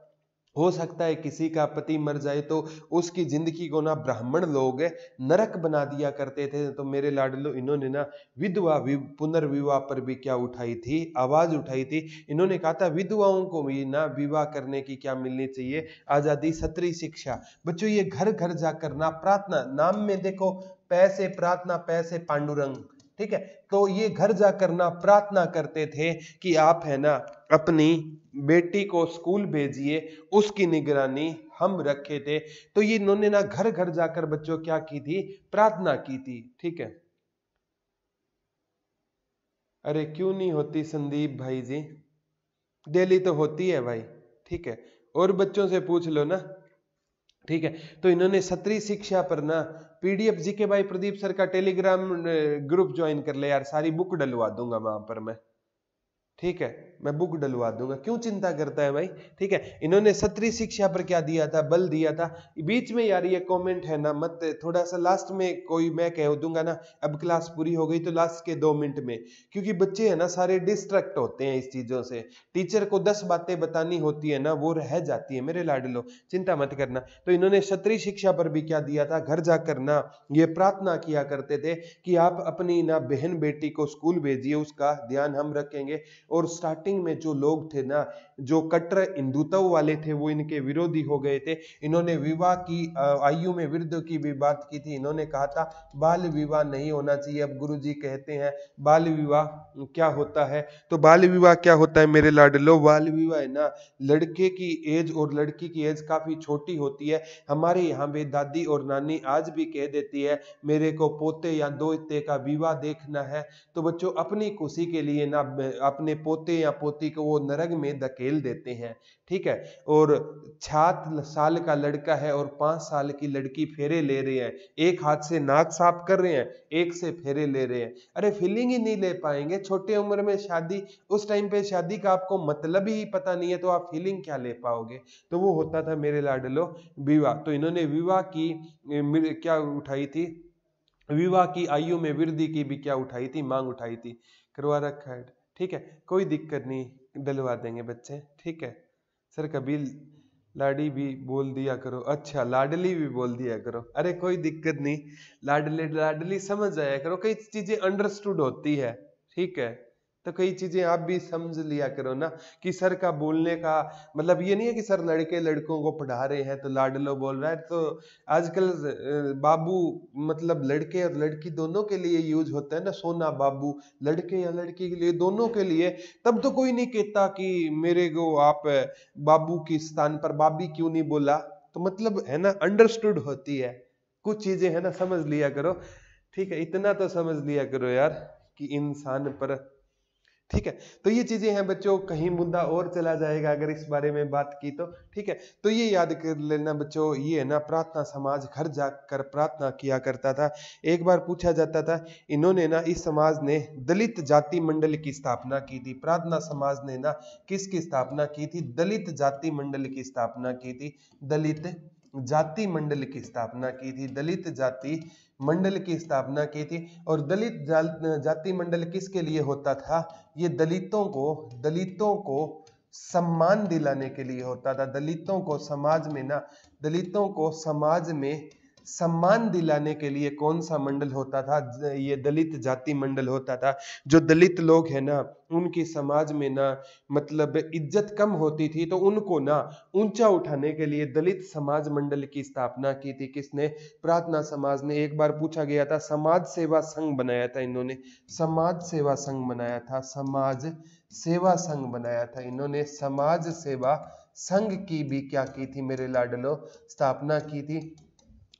हो सकता है किसी का पति मर जाए तो उसकी जिंदगी को ना ब्राह्मण लोग नरक बना दिया करते थे। तो मेरे लाडलो इन्होंने ना विधवा पुनर्विवाह पर भी क्या उठाई थी, आवाज उठाई थी। इन्होंने कहा था विधवाओं को भी ना विवाह करने की क्या मिलनी चाहिए, आजादी, सत्री शिक्षा। बच्चों ये घर घर जाकर ना प्रार्थना, नाम में देखो पैसे प्रार्थना, पैसे पांडुरंग, ठीक है। तो ये घर जाकर ना प्रार्थना करते थे कि आप है ना अपनी बेटी को स्कूल भेजिए, उसकी निगरानी हम रखे थे। तो ये इन्होंने ना घर घर जाकर बच्चों क्या की थी, प्रार्थना की थी, ठीक है। अरे क्यों नहीं होती संदीप भाई जी, डेली तो होती है भाई, ठीक है। और बच्चों से पूछ लो ना, ठीक है। तो इन्होंने सत्री शिक्षा पर ना पीडीएफ जीके भाई प्रदीप सर का टेलीग्राम ग्रुप ज्वाइन कर ले यार, सारी बुक डलवा दूंगा वहां पर मैं, ठीक है। मैं बुक डलवा दूंगा, क्यों चिंता करता है भाई, ठीक है। इन्होंने सत्री शिक्षा पर क्या दिया था, बल दिया था। बीच में यार ये कमेंट है ना मत, थोड़ा सा लास्ट में कोई मैं कह दूंगा ना, अब क्लास पूरी हो गई तो लास्ट के 2 मिनट में, क्योंकि बच्चे है ना सारे डिस्ट्रैक्ट होते हैं इस चीजों से। टीचर को 10 बातें बतानी होती है ना, वो रह जाती है मेरे लाडलो, चिंता मत करना। तो इन्होंने सत्री शिक्षा पर भी क्या दिया था, घर जाकर ना ये प्रार्थना किया करते थे कि आप अपनी ना बहन बेटी को स्कूल भेजिए, उसका ध्यान हम रखेंगे। और स्टार्टिंग में जो लोग थे ना, जो कट्टर हिंदुत्व वाले थे, वो इनके विरोधी हो गए थे। इन्होंने विवाह की आयु में वृद्धि की भी बात की थी। इन्होंने कहा था बाल विवाह नहीं होना चाहिए। अब गुरुजी कहते हैं बाल विवाह क्या होता है, तो बाल विवाह क्या होता है मेरे लाडलो, बाल विवाह है ना लड़के की एज और लड़की की एज काफी छोटी होती है। हमारे यहाँ पे दादी और नानी आज भी कह देती है मेरे को पोते या दोते का विवाह देखना है। तो बच्चों अपनी खुशी के लिए ना अपने पोते या पोती को वो नरक में धकेल देते हैं, ठीक है। और 7 साल का लड़का है और 5 साल की लड़की फेरे ले रहे हैं, एक हाथ से नाक साफ कर रहे हैं, एक से फेरे ले रहे हैं। अरे फीलिंग ही नहीं ले पाएंगे, छोटे उम्र में शादी, उस टाइम पे शादी का आपको मतलब ही पता नहीं है, तो आप फीलिंग क्या ले पाओगे। तो वो होता था मेरे लाडलो विवाह। तो इन्होंने विवाह की क्या उठाई थी, विवाह की आयु में वृद्धि की भी क्या उठाई थी, मांग उठाई थी। करवा रखा है, ठीक है, कोई दिक्कत नहीं, डलवा देंगे बच्चे, ठीक है। सर कभी लाडी भी बोल दिया करो, अच्छा लाडली भी बोल दिया करो, अरे कोई दिक्कत नहीं, लाडली लाडली समझ जाया करो, कई चीजें अंडरस्टूड होती है, ठीक है। तो कई चीजें आप भी समझ लिया करो ना, कि सर का बोलने का मतलब ये नहीं है कि सर लड़के लड़कों को पढ़ा रहे हैं तो लाडलो बोल रहा है। तो आजकल बाबू मतलब लड़के और लड़की दोनों के लिए यूज होता है ना, सोना बाबू, लड़के या लड़की के लिए, दोनों के लिए। तब तो कोई नहीं कहता कि मेरे को आप बाबू के स्थान पर बाबी क्यों नहीं बोला। तो मतलब है ना अंडरस्टूड होती है, कुछ चीजें है ना समझ लिया करो, ठीक है। इतना तो समझ लिया करो यार कि इंसान पर, ठीक है। तो ये चीजें हैं बच्चों, कहीं मुद्दा और चला जाएगा अगर इस बारे में बात की तो, ठीक है। तो ये याद कर लेना बच्चों, ये है ना प्रार्थना समाज घर जाकर प्रार्थना किया करता था। एक बार पूछा जाता था, इन्होंने ना इस समाज ने दलित जाति मंडल की स्थापना की थी। प्रार्थना समाज ने ना किसकी स्थापना की थी, दलित जाति मंडल की स्थापना की थी, दलित जाति मंडल की स्थापना की थी, दलित जाति मंडल की स्थापना की थी। और दलित जाति मंडल किसके लिए होता था, ये दलितों को सम्मान दिलाने के लिए होता था। दलितों को समाज में ना, दलितों को समाज में सम्मान दिलाने के लिए कौन सा मंडल होता था, ये दलित जाति मंडल होता था। जो दलित लोग हैं ना, उनकी समाज में ना मतलब इज्जत कम होती थी, तो उनको ना ऊंचा उठाने के लिए दलित समाज मंडल की स्थापना की थी। किसने, प्रार्थना समाज ने। एक बार पूछा गया था, समाज सेवा संघ बनाया था इन्होंने, समाज सेवा संघ बनाया था, समाज सेवा संघ बनाया था इन्होंने, समाज सेवा संघ की भी क्या की थी मेरे लाडलो, स्थापना की थी।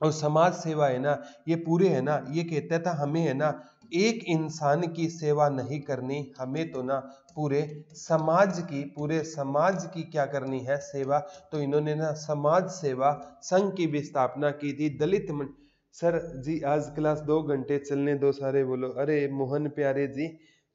और समाज सेवा है ना, ये पूरे है ना, ये कहता था हमें है ना एक इंसान की सेवा नहीं करनी, हमें तो ना पूरे समाज की क्या करनी है, सेवा। तो इन्होंने ना समाज सेवा संघ की भी स्थापना की थी। सर जी आज क्लास 2 घंटे चलने दो, सारे बोलो। अरे मोहन प्यारे जी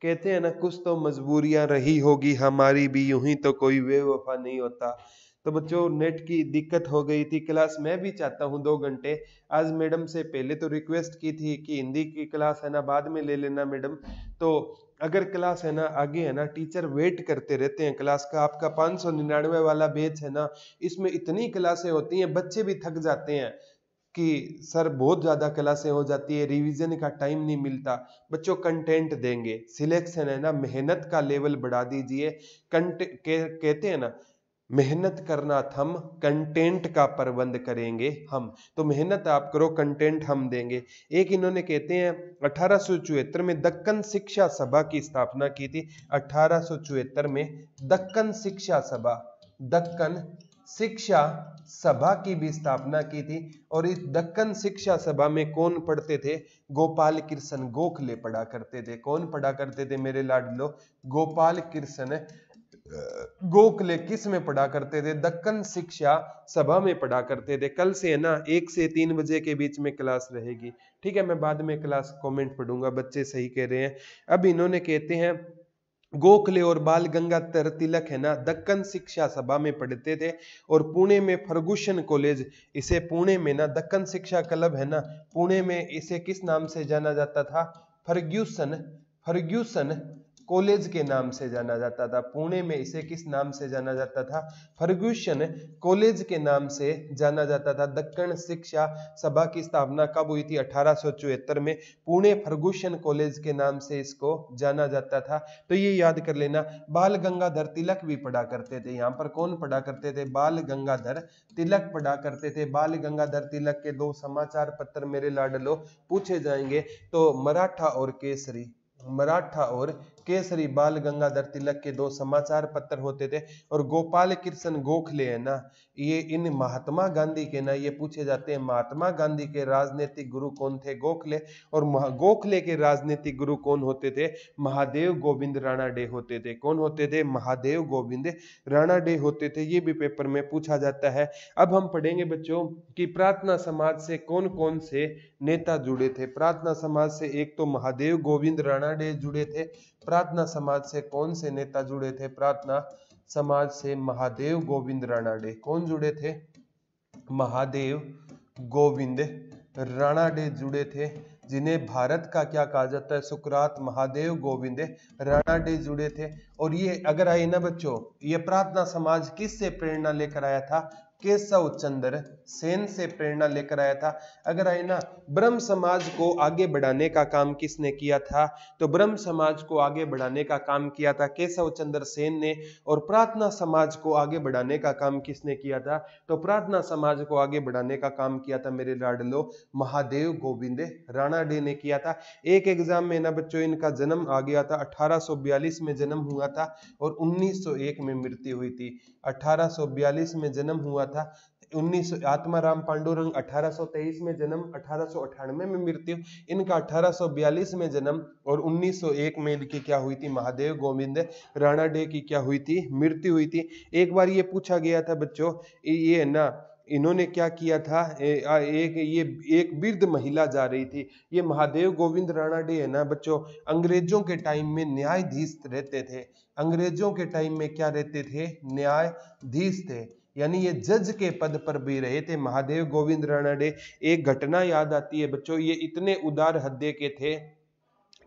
कहते हैं ना, कुछ तो मजबूरियां रही होगी हमारी भी, यूं ही तो कोई बेवफा नहीं होता। तो बच्चों नेट की दिक्कत हो गई थी क्लास, मैं भी चाहता हूँ 2 घंटे। आज मैडम से पहले तो रिक्वेस्ट की थी कि हिंदी की क्लास है ना बाद में ले लेना मैडम। तो अगर क्लास है ना आगे है ना, टीचर वेट करते रहते हैं क्लास का। आपका 599 वाला बैच है ना, इसमें इतनी क्लासें होती हैं, बच्चे भी थक जाते हैं कि सर बहुत ज्यादा क्लासें हो जाती है, रिवीजन का टाइम नहीं मिलता। बच्चों कंटेंट देंगे, सिलेक्शन है ना, मेहनत का लेवल बढ़ा दीजिए। कहते हैं ना, मेहनत करना थम, कंटेंट का प्रबंध करेंगे हम। तो मेहनत आप करो, कंटेंट हम देंगे। एक इन्होंने कहते हैं 1874 में दक्कन शिक्षा सभा की स्थापना की थी। 1874 में दक्कन शिक्षा सभा की भी स्थापना की थी। और इस दक्कन शिक्षा सभा में कौन पढ़ते थे? गोपाल कृष्ण गोखले पढ़ा करते थे। कौन पढ़ा करते थे मेरे लाडलो? गोपाल कृष्ण गोखले। किस में पढ़ा करते थे? दक्कन शिक्षा सभा में पढ़ा करते थे। कल से है ना 1 से 3 बजे के बीच में क्लास रहेगी, ठीक है। मैं बाद में क्लास कमेंट पढ़ूंगा, बच्चे सही कह रहे हैं। अब इन्होंने कहते हैं गोखले और बाल गंगाधर तिलक है ना दक्कन शिक्षा सभा में पढ़ते थे। और पुणे में फर्गुसन कॉलेज, इसे पुणे में ना दक्कन शिक्षा क्लब है ना, पुणे में इसे किस नाम से जाना जाता था? फर्ग्यूसन कॉलेज के नाम से जाना जाता था। पुणे में इसे किस नाम से जाना जाता था? फर्ग्यूसन कॉलेज के नाम से जाना जाता था। दक्कन शिक्षा सभा की स्थापना कब हुई थी? 1874 में। पुणे फर्ग्यूसन कॉलेज के नाम से इसको जाना जाता था। तो ये याद कर लेना। बाल गंगाधर तिलक भी पढ़ा करते थे। यहाँ पर कौन पढ़ा करते थे? बाल गंगाधर तिलक पढ़ा करते थे। बाल गंगाधर तिलक के 2 समाचार पत्र मेरे लाडलो पूछे जाएंगे, तो मराठा और केसरी बाल गंगाधर तिलक के 2 समाचार पत्र होते थे। और गोपाल कृष्ण गोखले है ना, ये इन महात्मा गांधी के ना ये पूछे जाते हैं। महात्मा गांधी के राजनीतिक गुरु कौन थे? गोखले। और गोखले के राजनीतिक गुरु कौन होते थे? महादेव गोविंद राणाडे होते थे। कौन होते थे? महादेव गोविंद राणाडे होते थे। ये भी पेपर में पूछा जाता है। अब हम पढ़ेंगे बच्चों कि प्रार्थना समाज से कौन कौन से नेता जुड़े थे। प्रार्थना समाज से एक तो महादेव गोविंद राणाडे जुड़े थे। प्रार्थना समाज से कौन से नेता जुड़े थे? प्रार्थना समाज से महादेव गोविंद राणाडे। कौन जुड़े थे? महादेव गोविंद राणाडे जुड़े थे, जिन्हें भारत का क्या कहा जाता है? सुकरात। महादेव गोविंद राणाडे जुड़े थे। और ये अगर आए ना बच्चों, ये प्रार्थना समाज किससे प्रेरणा लेकर आया था? केशव चंद्र सेन से प्रेरणा लेकर आया था। अगर आए ना, ब्रह्म समाज को आगे बढ़ाने का काम किसने किया था? तो ब्रह्म समाज को आगे बढ़ाने का काम किया था केशव चंद्र सेन ने। और प्रार्थना समाज को आगे बढ़ाने का काम किसने किया था? तो प्रार्थना समाज को आगे बढ़ाने का काम किया था मेरे लाडलो महादेव गोविंद राणाडे ने किया था। एक एग्जाम में ना बच्चों इनका जन्म आ गया था। 1842 में जन्म हुआ था और 1901 में मृत्यु हुई थी। 1842 में जन्म हुआ था। 1900 आत्माराम पांडुरंग 1823 में जन्म, 1898 में मृत्यु। इनका 1842 में जन्म और 1901 में इनकी क्या हुई थी? महादेव गोविंद राणाडे की क्या हुई थी? मृत्यु हुई थी। एक बार ये पूछा गया था बच्चों, ये ना इन्होंने क्या किया था? एक वृद्ध महिला जा रही थी। ये महादेव गोविंद राणाडे है ना बच्चों, अंग्रेजों के टाइम में न्यायाधीश रहते थे। अंग्रेजों के टाइम में क्या रहते थे? न्यायाधीश थे, यानी ये जज के पद पर भी रहे थे महादेव गोविंद राणाडे। एक घटना याद आती है बच्चों, ये इतने उदार हृदय के थे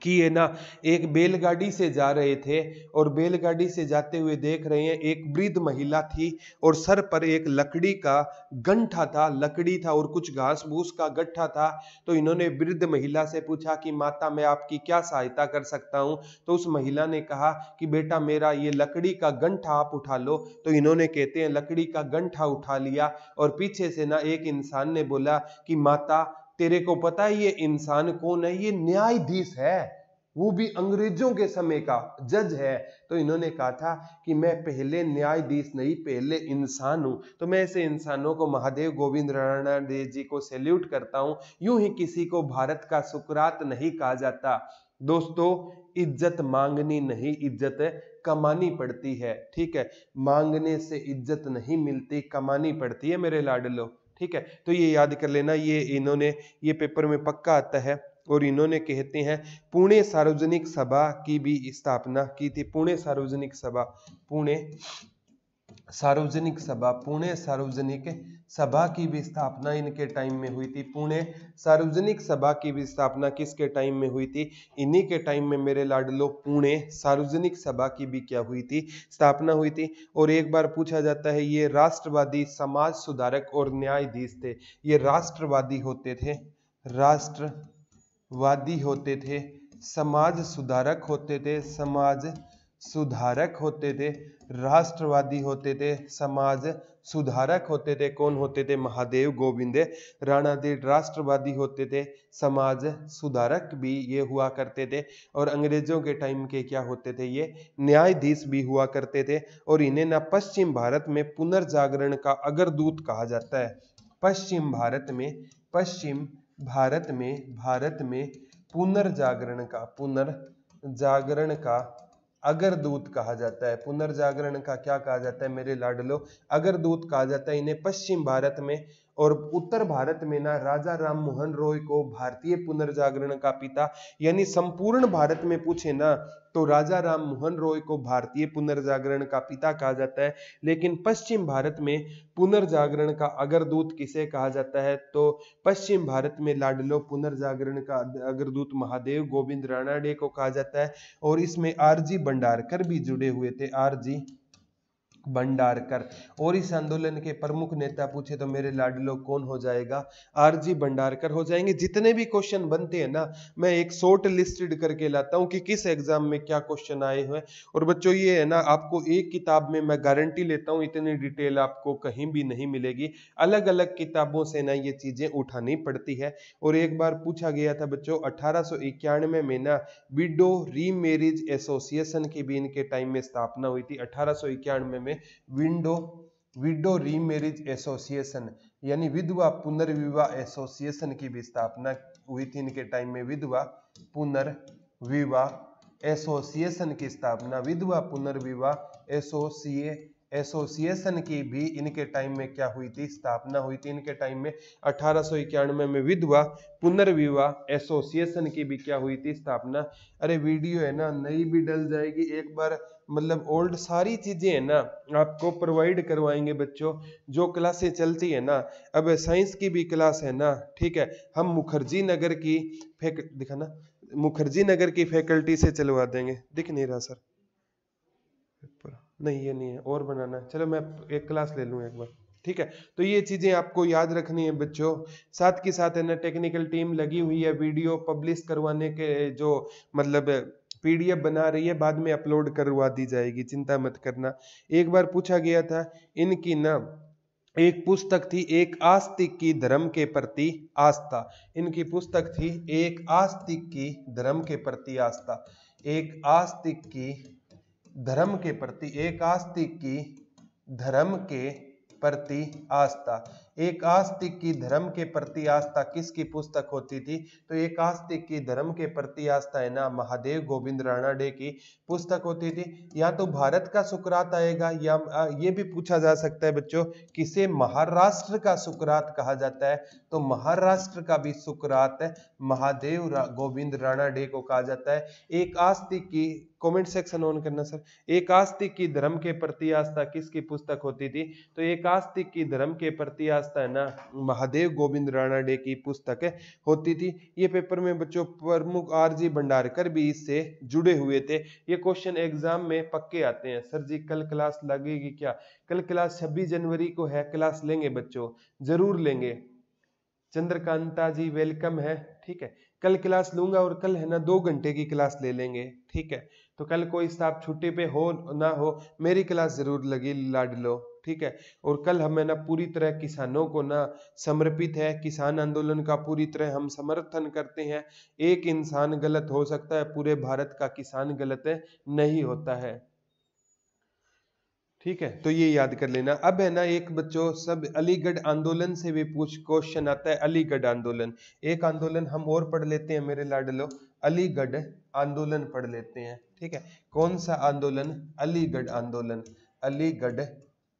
कि ये ना एक बैलगाड़ी से जा रहे थे और बैलगाड़ी से जाते हुए देख रहे हैं एक वृद्ध महिला थी और सर पर एक लकड़ी का गंठा था, लकड़ी था और कुछ घास फूस का गट्ठा था। तो इन्होंने वृद्ध महिला से पूछा कि माता मैं आपकी क्या सहायता कर सकता हूं? तो उस महिला ने कहा कि बेटा मेरा ये लकड़ी का गंठा आप उठा लो। तो इन्होंने कहते हैं लकड़ी का गंठा उठा लिया और पीछे से ना एक इंसान ने बोला कि माता तेरे को पता है ये इंसान कौन है? ये न्यायाधीश है। वो भी अंग्रेजों के समय का जज है। तो इन्होंने कहा था कि मैं पहले न्यायाधीश नहीं, पहले इंसान हूं। तो मैं ऐसे इंसानों को महादेव गोविंद राणा डे जी को सैल्यूट करता हूं। यूं ही किसी को भारत का सुकरात नहीं कहा जाता। दोस्तों, इज्जत मांगनी नहीं, इज्जत कमानी पड़ती है। ठीक है, मांगने से इज्जत नहीं मिलती, कमानी पड़ती है मेरे लाडलो। ठीक है, तो ये याद कर लेना, ये इन्होंने, ये पेपर में पक्का आता है। और इन्होंने कहते हैं पुणे सार्वजनिक सभा की भी स्थापना की थी। पुणे सार्वजनिक सभा, पुणे सार्वजनिक सभा, पुणे सार्वजनिक सभा की भी स्थापना इनके टाइम में हुई थी। पुणे सार्वजनिक सभा की भी स्थापना किसके टाइम में हुई थी? इन्हीं के टाइम में मेरे लाडलो पुणे सार्वजनिक सभा की भी क्या हुई थी? स्थापना हुई थी। और एक बार पूछा जाता है, ये राष्ट्रवादी समाज सुधारक और न्यायाधीश थे। ये राष्ट्रवादी होते थे, राष्ट्रवादी होते थे, समाज सुधारक होते थे, समाज सुधारक होते थे, राष्ट्रवादी होते थे, समाज सुधारक होते थे। कौन होते थे? महादेव गोविंद राणा डे राष्ट्रवादी होते थे, समाज सुधारक भी ये हुआ करते थे। और अंग्रेजों के टाइम के क्या होते थे? ये न्यायाधीश भी हुआ करते थे। और इन्हें ना पश्चिम भारत में पुनर्जागरण का अग्रदूत कहा जाता है। पश्चिम भारत में, पश्चिम भारत में पुनर्जागरण का अग्रदूत कहा जाता है। पुनर्जागरण का क्या कहा जाता है मेरे लाडलो? अग्रदूत कहा जाता है इन्हें पश्चिम भारत में। और उत्तर भारत में ना राजा राम मोहन रॉय को भारतीय पुनर्जागरण का पिता, यानी संपूर्ण भारत में पूछे ना तो राजा राम मोहन रॉय को भारतीय पुनर्जागरण का पिता कहा जाता है। लेकिन पश्चिम भारत में पुनर्जागरण का अग्रदूत किसे कहा जाता है? तो पश्चिम भारत में लाडलो पुनर्जागरण का अग्रदूत महादेव गोविंद राणा डे को कहा जाता है। और इसमें आरजी भंडारकर भी जुड़े हुए थे, आरजी भंडारकर। और इस आंदोलन के प्रमुख नेता पूछे तो मेरे लाडलो कौन हो जाएगा? आरजी भंडारकर हो जाएंगे। जितने भी क्वेश्चन बनते हैं ना, मैं एक शॉर्ट लिस्टेड करके लाता हूं कि किस एग्जाम में क्या क्वेश्चन आए हुए। और बच्चों ये है ना, आपको एक किताब में मैं गारंटी लेता हूं इतनी डिटेल आपको कहीं भी नहीं मिलेगी। अलग अलग किताबों से ना ये चीजें उठानी पड़ती है। और एक बार पूछा गया था बच्चों 1891 में ना विडो रीमैरिज एसोसिएशन की भी इनके टाइम में स्थापना हुई थी। 1891 में विडो रीमैरिज एसोसिएशन, यानी विधवा पुनर्विवाह एसोसिएशन की भी स्थापना हुई थी इनके टाइम में। विधवा पुनर्विवाह एसोसिएशन की स्थापना, विधवा पुनर्विवाह एसोसिएशन की भी इनके टाइम में क्या हुई थी? स्थापना हुई थी इनके टाइम में। 1891 में विधवा पुनर्विवाह एसोसिएशन की भी क्या हुई थी? स्थापना। अरे वीडियो है ना, नई भी डल जाएगी एक बार, मतलब ओल्ड सारी चीजें है ना आपको प्रोवाइड करवाएंगे बच्चों। जो क्लासें चलती है ना, अब साइंस की भी क्लास है ना, ठीक है, हम मुखर्जी नगर की दिखाना, मुखर्जी नगर की फैकल्टी से चलवा देंगे। दिख नहीं रहा सर? नहीं, ये नहीं है, और बनाना है। चलो मैं एक क्लास ले लूँ एक बार, ठीक है। तो ये चीजें आपको याद रखनी है बच्चों। साथ के साथ है ना टेक्निकल टीम लगी हुई है वीडियो पब्लिश करवाने के, जो मतलब पीडीएफ बना रही है, बाद में अपलोड करवा दी जाएगी, चिंता मत करना। एक बार पूछा गया था इनकी ना एक पुस्तक थी, एक आस्तिक की धर्म के प्रति आस्था। इनकी पुस्तक थी एक आस्तिक की धर्म के प्रति आस्था, एक आस्तिक की धर्म के प्रति, एक आस्तिक की धर्म के प्रति आस्था। एक आस्तिक की धर्म के प्रति आस्था किसकी पुस्तक होती थी? तो एक आस्तिक की धर्म के प्रति आस्था है ना महादेव गोविंद राणा डे की पुस्तक होती थी। या तो भारत का सुकरात आएगा, या ये भी पूछा जा सकता है बच्चों किसे महाराष्ट्र का सुकरात कहा जाता है? तो महाराष्ट्र का भी सुकरात महादेव गोविंद राणा डे को कहा जाता है। एक आस्तिक की, कमेंट सेक्शन ऑन करना सर, एक आस्तिक की धर्म के प्रति आस्था किसकी पुस्तक होती थी? तो एक आस्तिक की धर्म के प्रति आस्था है ना महादेव गोविंद राणा डे की पुस्तक होती थी। ये पेपर में बच्चों प्रमुख आरजी भंडारकर भी इससे जुड़े हुए थे। ये क्वेश्चन एग्जाम में पक्के आते हैं। सर जी कल क्लास लगेगी क्या? कल क्लास 26 जनवरी को है, क्लास लेंगे बच्चों, जरूर लेंगे। चंद्रकांता जी वेलकम है, ठीक है। कल क्लास लूंगा और कल है ना 2 घंटे की क्लास ले लेंगे, ठीक है। तो कल कोई स्टाफ छुट्टी पे हो ना हो, मेरी क्लास जरूर लगी लाडलो, ठीक है। और कल हमें ना पूरी तरह किसानों को ना समर्पित है, किसान आंदोलन का पूरी तरह हम समर्थन करते हैं। एक इंसान गलत हो सकता है, पूरे भारत का किसान गलत नहीं होता है, ठीक है। तो ये याद कर लेना। अब है ना एक बच्चों सब अलीगढ़ आंदोलन से भी पूछ क्वेश्चन आता है। अलीगढ़ आंदोलन, एक आंदोलन हम और पढ़ लेते हैं मेरे लाडलो, अलीगढ़ आंदोलन पढ़ लेते हैं, ठीक है। कौन सा आंदोलन? अलीगढ़ आंदोलन, अलीगढ़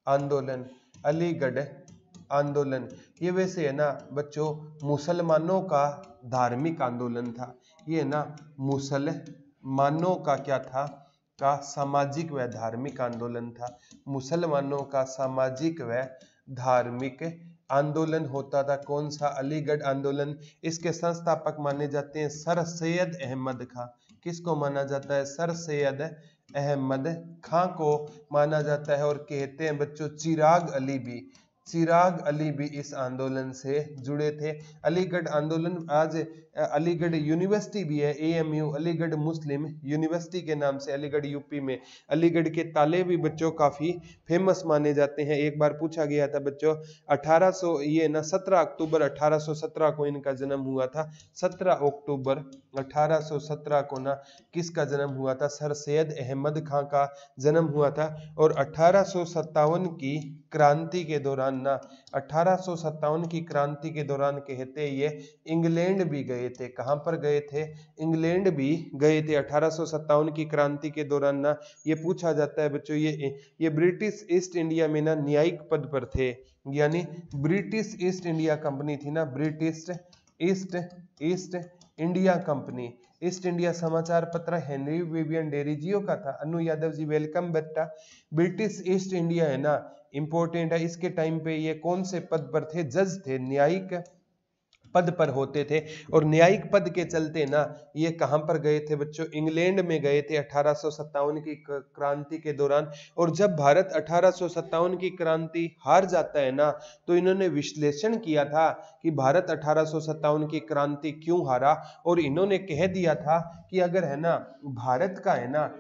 आंदोलन, अलीगढ़ आंदोलन। ये वैसे है ना बच्चों मुसलमानों का धार्मिक आंदोलन था। ये ना मुसलमानों का क्या था? का सामाजिक व धार्मिक आंदोलन था। मुसलमानों का सामाजिक व धार्मिक आंदोलन होता था। कौन सा? अलीगढ़ आंदोलन। इसके संस्थापक माने जाते हैं सर सैयद अहमद खां। किसको माना जाता है? सर सैयद अहमद खां को माना जाता है। और कहते हैं बच्चों चिराग अली भी, चिराग अली भी इस आंदोलन से जुड़े थे। अलीगढ़ आंदोलन आज अलीगढ़ यूनिवर्सिटी भी है, AMU अलीगढ़ मुस्लिम यूनिवर्सिटी के नाम से अलीगढ़ यूपी में। अलीगढ़ के ताले भी बच्चों काफी फेमस माने जाते हैं। एक बार पूछा गया था बच्चों 17 अक्टूबर 1817 को इनका जन्म हुआ था। 17 अक्टूबर 1817 को ना किसका जन्म हुआ था? सर सैयद अहमद खां का जन्म हुआ था। और 1857 की क्रांति के दौरान ना 1857 की क्रांति के दौरान कहते ये इंग्लैंड भी गए थे। कहां पर गए थे? इंग्लैंड भी गए थे 1857 की क्रांति के दौरान ना। ये पूछा जाता है बच्चों ये ब्रिटिश ईस्ट इंडिया में ना न्यायिक पद पर थे, यानी ब्रिटिश ईस्ट इंडिया कंपनी थी ना, British east India company. East India समाचार पत्र हेनरी विवियन डेरिजियो का था। अनु यादव जी वेलकम बेटा। ब्रिटिश ईस्ट इंडिया है ना इंपॉर्टेंट है। इसके टाइम पे ये कौन से पद पर थे? जज थे, न्यायिक पद पर होते थे। और न्यायिक पद के चलते ना ये कहां पर गए थे बच्चों? इंग्लैंड में गए थे 1857 की क्रांति के दौरान। और जब भारत 1857 की क्रांति हार जाता है ना तो इन्होंने विश्लेषण किया था कि भारत 1857 की क्रांति क्यों हारा। और इन्होंने कह दिया था कि अगर है ना भारत का है ना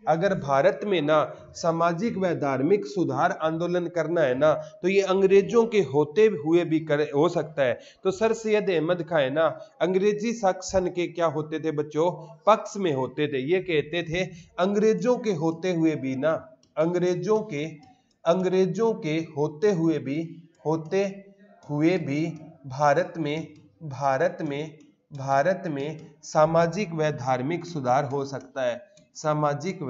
अगर भारत में ना सामाजिक व धार्मिक सुधार आंदोलन करना है ना तो ये अंग्रेजों के होते हुए भी हो सकता है। तो सर सैयद अहमद खां है ना अंग्रेजी शासन के क्या होते थे बच्चों? पक्ष में होते थे। ये कहते थे अंग्रेजों के होते हुए भी ना, अंग्रेजों के होते हुए भी भारत में सामाजिक व धार्मिक सुधार हो सकता है। सामाजिक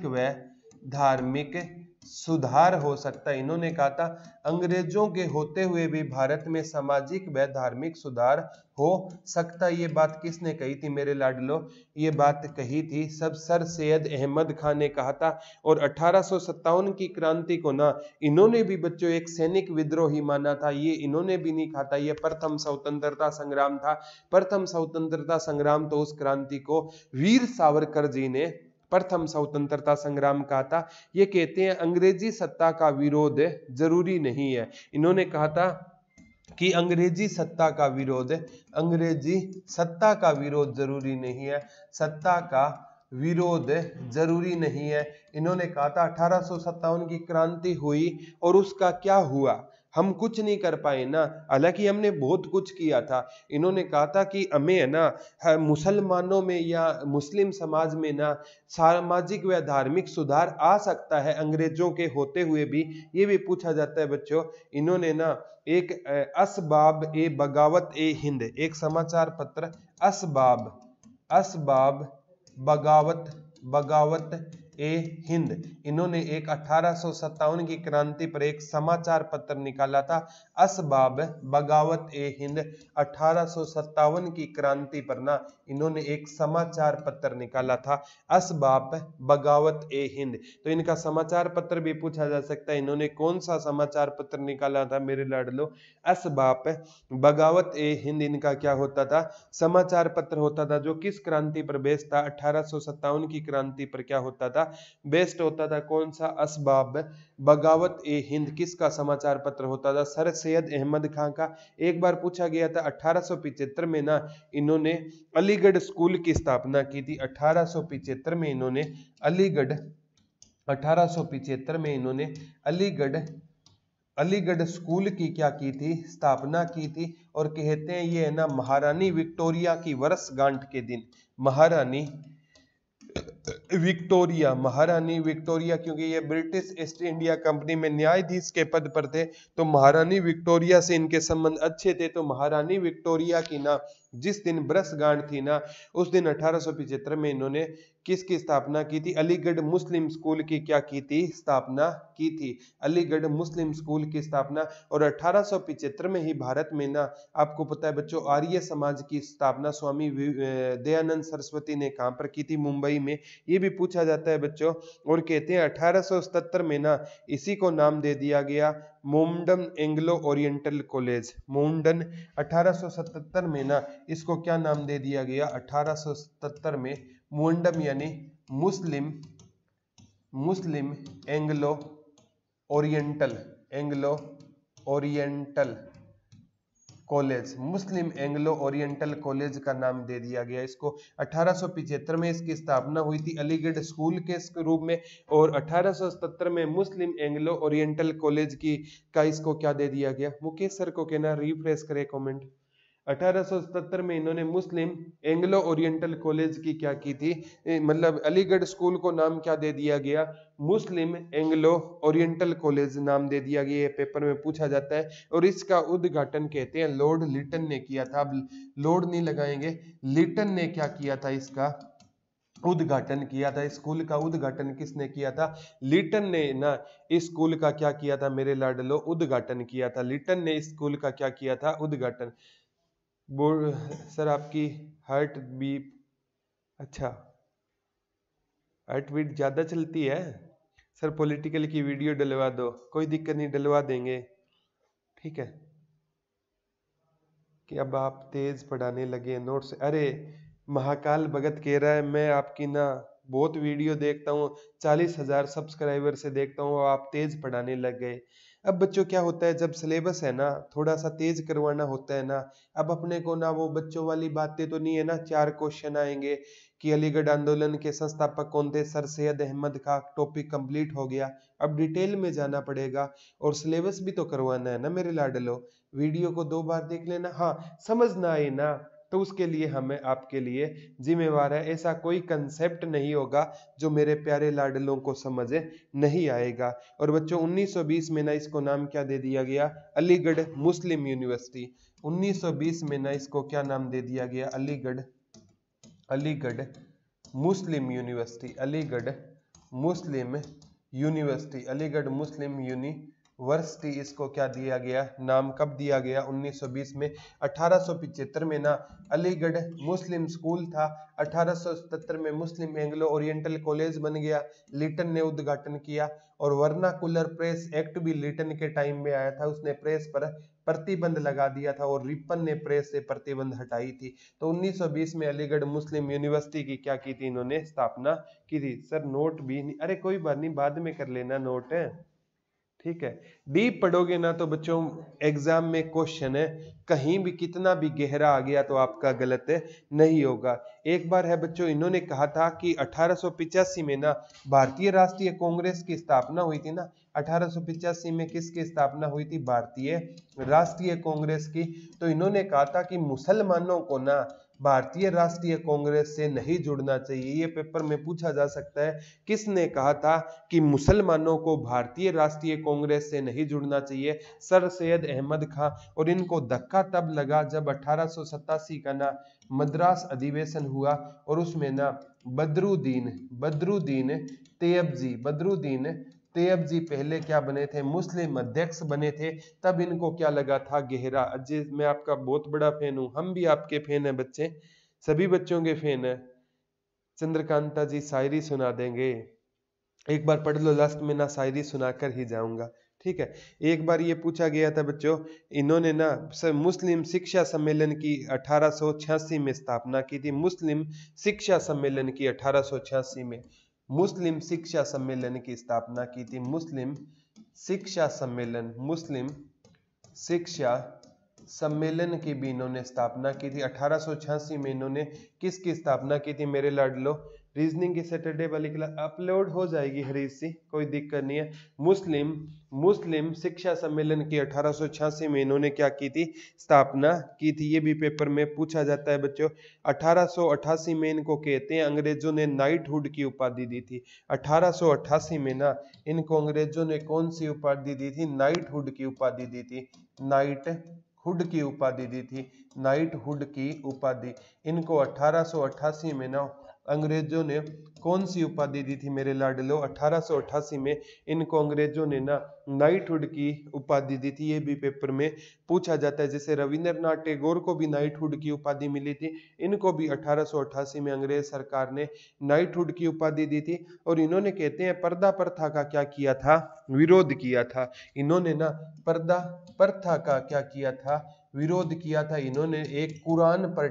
व धार्मिक सुधार हो सकता है। इन्होंने कहा था अंग्रेजों के होते हुए भी भारत में सामाजिक व धार्मिक सुधार हो सकता है। ये बात किसने कही थी मेरे लाडलो? ये बात कही थी सब सर सैयद अहमद खान ने कहा था। और 1857 की क्रांति को ना इन्होंने भी बच्चों एक सैनिक विद्रोह ही माना था। ये इन्होंने भी नहीं कहा था ये प्रथम स्वतंत्रता संग्राम था। प्रथम स्वतंत्रता संग्राम तो उस क्रांति को वीर सावरकर जी ने प्रथम स्वतंत्रता संग्राम कहा था। ये कहते हैं अंग्रेजी सत्ता का विरोध जरूरी नहीं है। इन्होंने कहा था कि अंग्रेजी सत्ता का विरोध जरूरी नहीं है, सत्ता का विरोध जरूरी नहीं है। इन्होंने कहा था 1857 की क्रांति हुई और उसका क्या हुआ? हम कुछ नहीं कर पाए ना, हालांकि हमने बहुत कुछ किया था। इन्होंने कहा था कि हमें है ना मुसलमानों में या मुस्लिम समाज में ना सामाजिक व धार्मिक सुधार आ सकता है अंग्रेजों के होते हुए भी। ये भी पूछा जाता है बच्चों। इन्होंने ना एक असबाब ए बगावत ए हिंद, एक समाचार पत्र असबाब बगावत ए हिंद, इन्होंने एक 1857 की क्रांति पर एक समाचार पत्र निकाला था। असबाब बगावत ए हिंद 1857 की क्रांति पर ना इन्होंने एक समाचार पत्र निकाला था, असबाब बगावत ए हिंद। तो इनका समाचार पत्र भी पूछा जा सकता है। इन्होंने कौन सा समाचार पत्र निकाला था मेरे लाडलो? असबाब बगावत ए हिंद इनका क्या होता था? समाचार पत्र होता था। जो किस क्रांति पर बेस्ड था? 1857 की क्रांति पर क्या होता था? बेस्ड होता था। कौन सा? असबाब बगावत ए हिंद किसका समाचार पत्र होता था? सर सैयद अहमद खां का। एक बार पूछा गया था 1875 में ना इन्होंने अलीगढ़ स्कूल की स्थापना की थी। 1875 में इन्होंने 1875 में इन्होंने अलीगढ़ स्कूल की क्या की थी, स्थापना की थी। और कहते हैं ये है ना महारानी विक्टोरिया की वर्षगांठ के दिन, महारानी विक्टोरिया, क्योंकि ये ब्रिटिश ईस्ट इंडिया कंपनी में न्यायाधीश के पद पर थे, तो महारानी विक्टोरिया से इनके संबंध अच्छे थे। तो महारानी विक्टोरिया की ना जिस दिन वर्षगांठ थी ना, उस दिन 1875 में इन्होंने किसकी स्थापना की थी, अलीगढ़ मुस्लिम स्कूल की क्या की थी, स्थापना की थी, अलीगढ़ मुस्लिम स्कूल की स्थापना। और 1875 में ही भारत में ना, आपको पता है बच्चों, आर्य समाज की स्थापना स्वामी दयानंद सरस्वती ने कहां पर की थी, मुंबई में। ये भी पूछा जाता है बच्चों। और कहते हैं 1877 में ना इसी को नाम दे दिया गया मोमडन एंग्लो ओरिएंटल कॉलेज, मोमडन। 1877 में ना इसको क्या नाम दे दिया गया, 1877 में मोमडम यानी मुस्लिम एंग्लो ओरिएंटल कॉलेज, मुस्लिम एंग्लो ओरिएंटल कॉलेज का नाम दे दिया गया इसको। 1875 में इसकी स्थापना हुई थी अलीगढ़ स्कूल के रूप में, और 1877 में मुस्लिम एंग्लो ओरिएंटल कॉलेज की का इसको क्या दे दिया गया। मुकेश सर को कहना रिफ्रेश करे कमेंट। 1877 में इन्होंने मुस्लिम एंग्लो ओरिएंटल कॉलेज की क्या की थी, मतलब अलीगढ़ स्कूल को नाम क्या दे दिया गया, मुस्लिम एंग्लो ओरिएंटल कॉलेज नाम दे दिया गया। ये पेपर में पूछा जाता है। और इसका उद्घाटन कहते हैं लॉर्ड लिटन ने किया था। अब लॉर्ड नहीं लगाएंगे, लिटन ने क्या किया था, इसका उद्घाटन किया था। स्कूल का उद्घाटन किसने किया था, लिटन ने ना इस स्कूल का क्या किया था मेरे लाडलो, उद्घाटन किया था। लिटन ने इस स्कूल का क्या किया था, उद्घाटन। बोर्ड सर आपकी हार्ट बीट, अच्छा हार्ट बीट ज्यादा चलती है सर, पॉलिटिकल की वीडियो डलवा दो, कोई दिक्कत नहीं, डलवा देंगे, ठीक है। कि अब आप तेज पढ़ाने लगे नोट्स, अरे महाकाल भगत कह रहा है मैं आपकी ना बहुत वीडियो देखता हूँ, 40,000 सब्सक्राइबर से देखता हूँ, आप तेज पढ़ाने लग गए। अब बच्चों क्या होता है, जब सिलेबस है ना थोड़ा सा तेज करवाना होता है ना, अब अपने को ना वो बच्चों वाली बातें तो नहीं है ना, 4 क्वेश्चन आएंगे कि अलीगढ़ आंदोलन के संस्थापक कौन थे, सर सैयद अहमद का टॉपिक कंप्लीट हो गया। अब डिटेल में जाना पड़ेगा और सिलेबस भी तो करवाना है ना मेरे लाडलो। वीडियो को 2 बार देख लेना, हाँ समझ ना आए ना तो उसके लिए हमें आपके लिए जिम्मेवार है। ऐसा कोई कंसेप्ट नहीं होगा जो मेरे प्यारे लाडलों को समझ नहीं आएगा। और बच्चों 1920 में ना इसको नाम क्या दे दिया गया, अलीगढ़ मुस्लिम यूनिवर्सिटी। 1920 में ना इसको क्या नाम दे दिया गया, अलीगढ़ मुस्लिम यूनिवर्सिटी, अलीगढ़ मुस्लिम यूनिवर्सिटी इसको क्या दिया गया नाम, कब दिया गया, 1920 में। 1875 में ना अलीगढ़ मुस्लिम स्कूल था, 1877 में मुस्लिम एंग्लो ओरिएंटल कॉलेज बन गया, लिटन ने उद्घाटन किया। और वर्नाकुलर प्रेस एक्ट भी लिटन के टाइम में आया था, उसने प्रेस पर प्रतिबंध लगा दिया था और रिपन ने प्रेस से प्रतिबंध हटाई थी। तो 1920 में अलीगढ़ मुस्लिम यूनिवर्सिटी की क्या की थी, इन्होंने स्थापना की थी। सर नोट भी नहीं, अरे कोई बात नहीं बाद में कर लेना नोट है, ठीक है। डीप पढ़ोगे ना तो बच्चों एग्जाम में क्वेश्चन है कहीं भी कितना भी गहरा आ गया तो आपका गलत नहीं होगा। एक बार है बच्चों इन्होंने कहा था कि 1885 में ना भारतीय राष्ट्रीय कांग्रेस की स्थापना हुई थी ना, 1885 में किसकी स्थापना हुई थी, भारतीय राष्ट्रीय कांग्रेस की। तो इन्होंने कहा था कि मुसलमानों को ना भारतीय राष्ट्रीय कांग्रेस से नहीं जुड़ना चाहिए। ये पेपर में पूछा जा सकता है किसने कहा था कि मुसलमानों को भारतीय राष्ट्रीय कांग्रेस से नहीं जुड़ना चाहिए, सर सैयद अहमद खां। और इनको धक्का तब लगा जब 1887 का ना मद्रास अधिवेशन हुआ और उसमें ना बदरुद्दीन तैयब जी पहले क्या बने थे, मुस्लिम अध्यक्ष बने थे। तब इनको क्या लगा था गहरा। अजय मैं आपका बहुत बड़ा फैन हूं, हम भी आपके फैन हैं बच्चे, सभी बच्चों के फैन हैं। चंद्रकांता जी शायरी सुना देंगे, एक बार पढ़ लो, लास्ट में ना शायरी सुनाकर ही जाऊंगा, ठीक है। एक बार ये पूछा गया था बच्चों, इन्होंने ना मुस्लिम शिक्षा सम्मेलन की 1886 में स्थापना की थी, मुस्लिम शिक्षा सम्मेलन की 1886 में मुस्लिम शिक्षा सम्मेलन की स्थापना की थी, मुस्लिम शिक्षा सम्मेलन की भी इन्होंने स्थापना की थी। 1886 में इन्होंने किसकी स्थापना की थी मेरे लाडलो, रीजनिंग की सैटरडे वाली क्लास अपलोड हो जाएगी हरीश जी, कोई दिक्कत नहीं है। मुस्लिम शिक्षा सम्मेलन की 1886 में इन्होंने क्या की थी, स्थापना की थी। ये भी पेपर में पूछा जाता है बच्चों। 1888 में इनको कहते हैं अंग्रेजों ने नाइटहुड की उपाधि दी थी। 1888 में ना इनको अंग्रेजों ने कौन सी उपाधि दी थी, नाइटहुड की उपाधि दी थी। नाइटहुड की उपाधि दी थी, नाइटहुड की उपाधि। इनको 1888 में ना अंग्रेजों ने कौन सी उपाधि दी थी मेरे लाडलो, 1888 में इनको अंग्रेजों ने ना नाइटहुड की उपाधि दी थी। ये भी पेपर में पूछा जाता है। जैसे रविंद्रनाथ टैगोर को भी नाइटहुड की उपाधि मिली थी, इनको भी 1888 में अंग्रेज सरकार ने नाइटहुड की उपाधि दी थी। और इन्होंने कहते हैं पर्दा प्रथा का क्या किया था, विरोध किया था। इन्होंने ना पर्दा प्रथा का क्या किया था, विरोध किया था। इन्होंने एक कुरान पर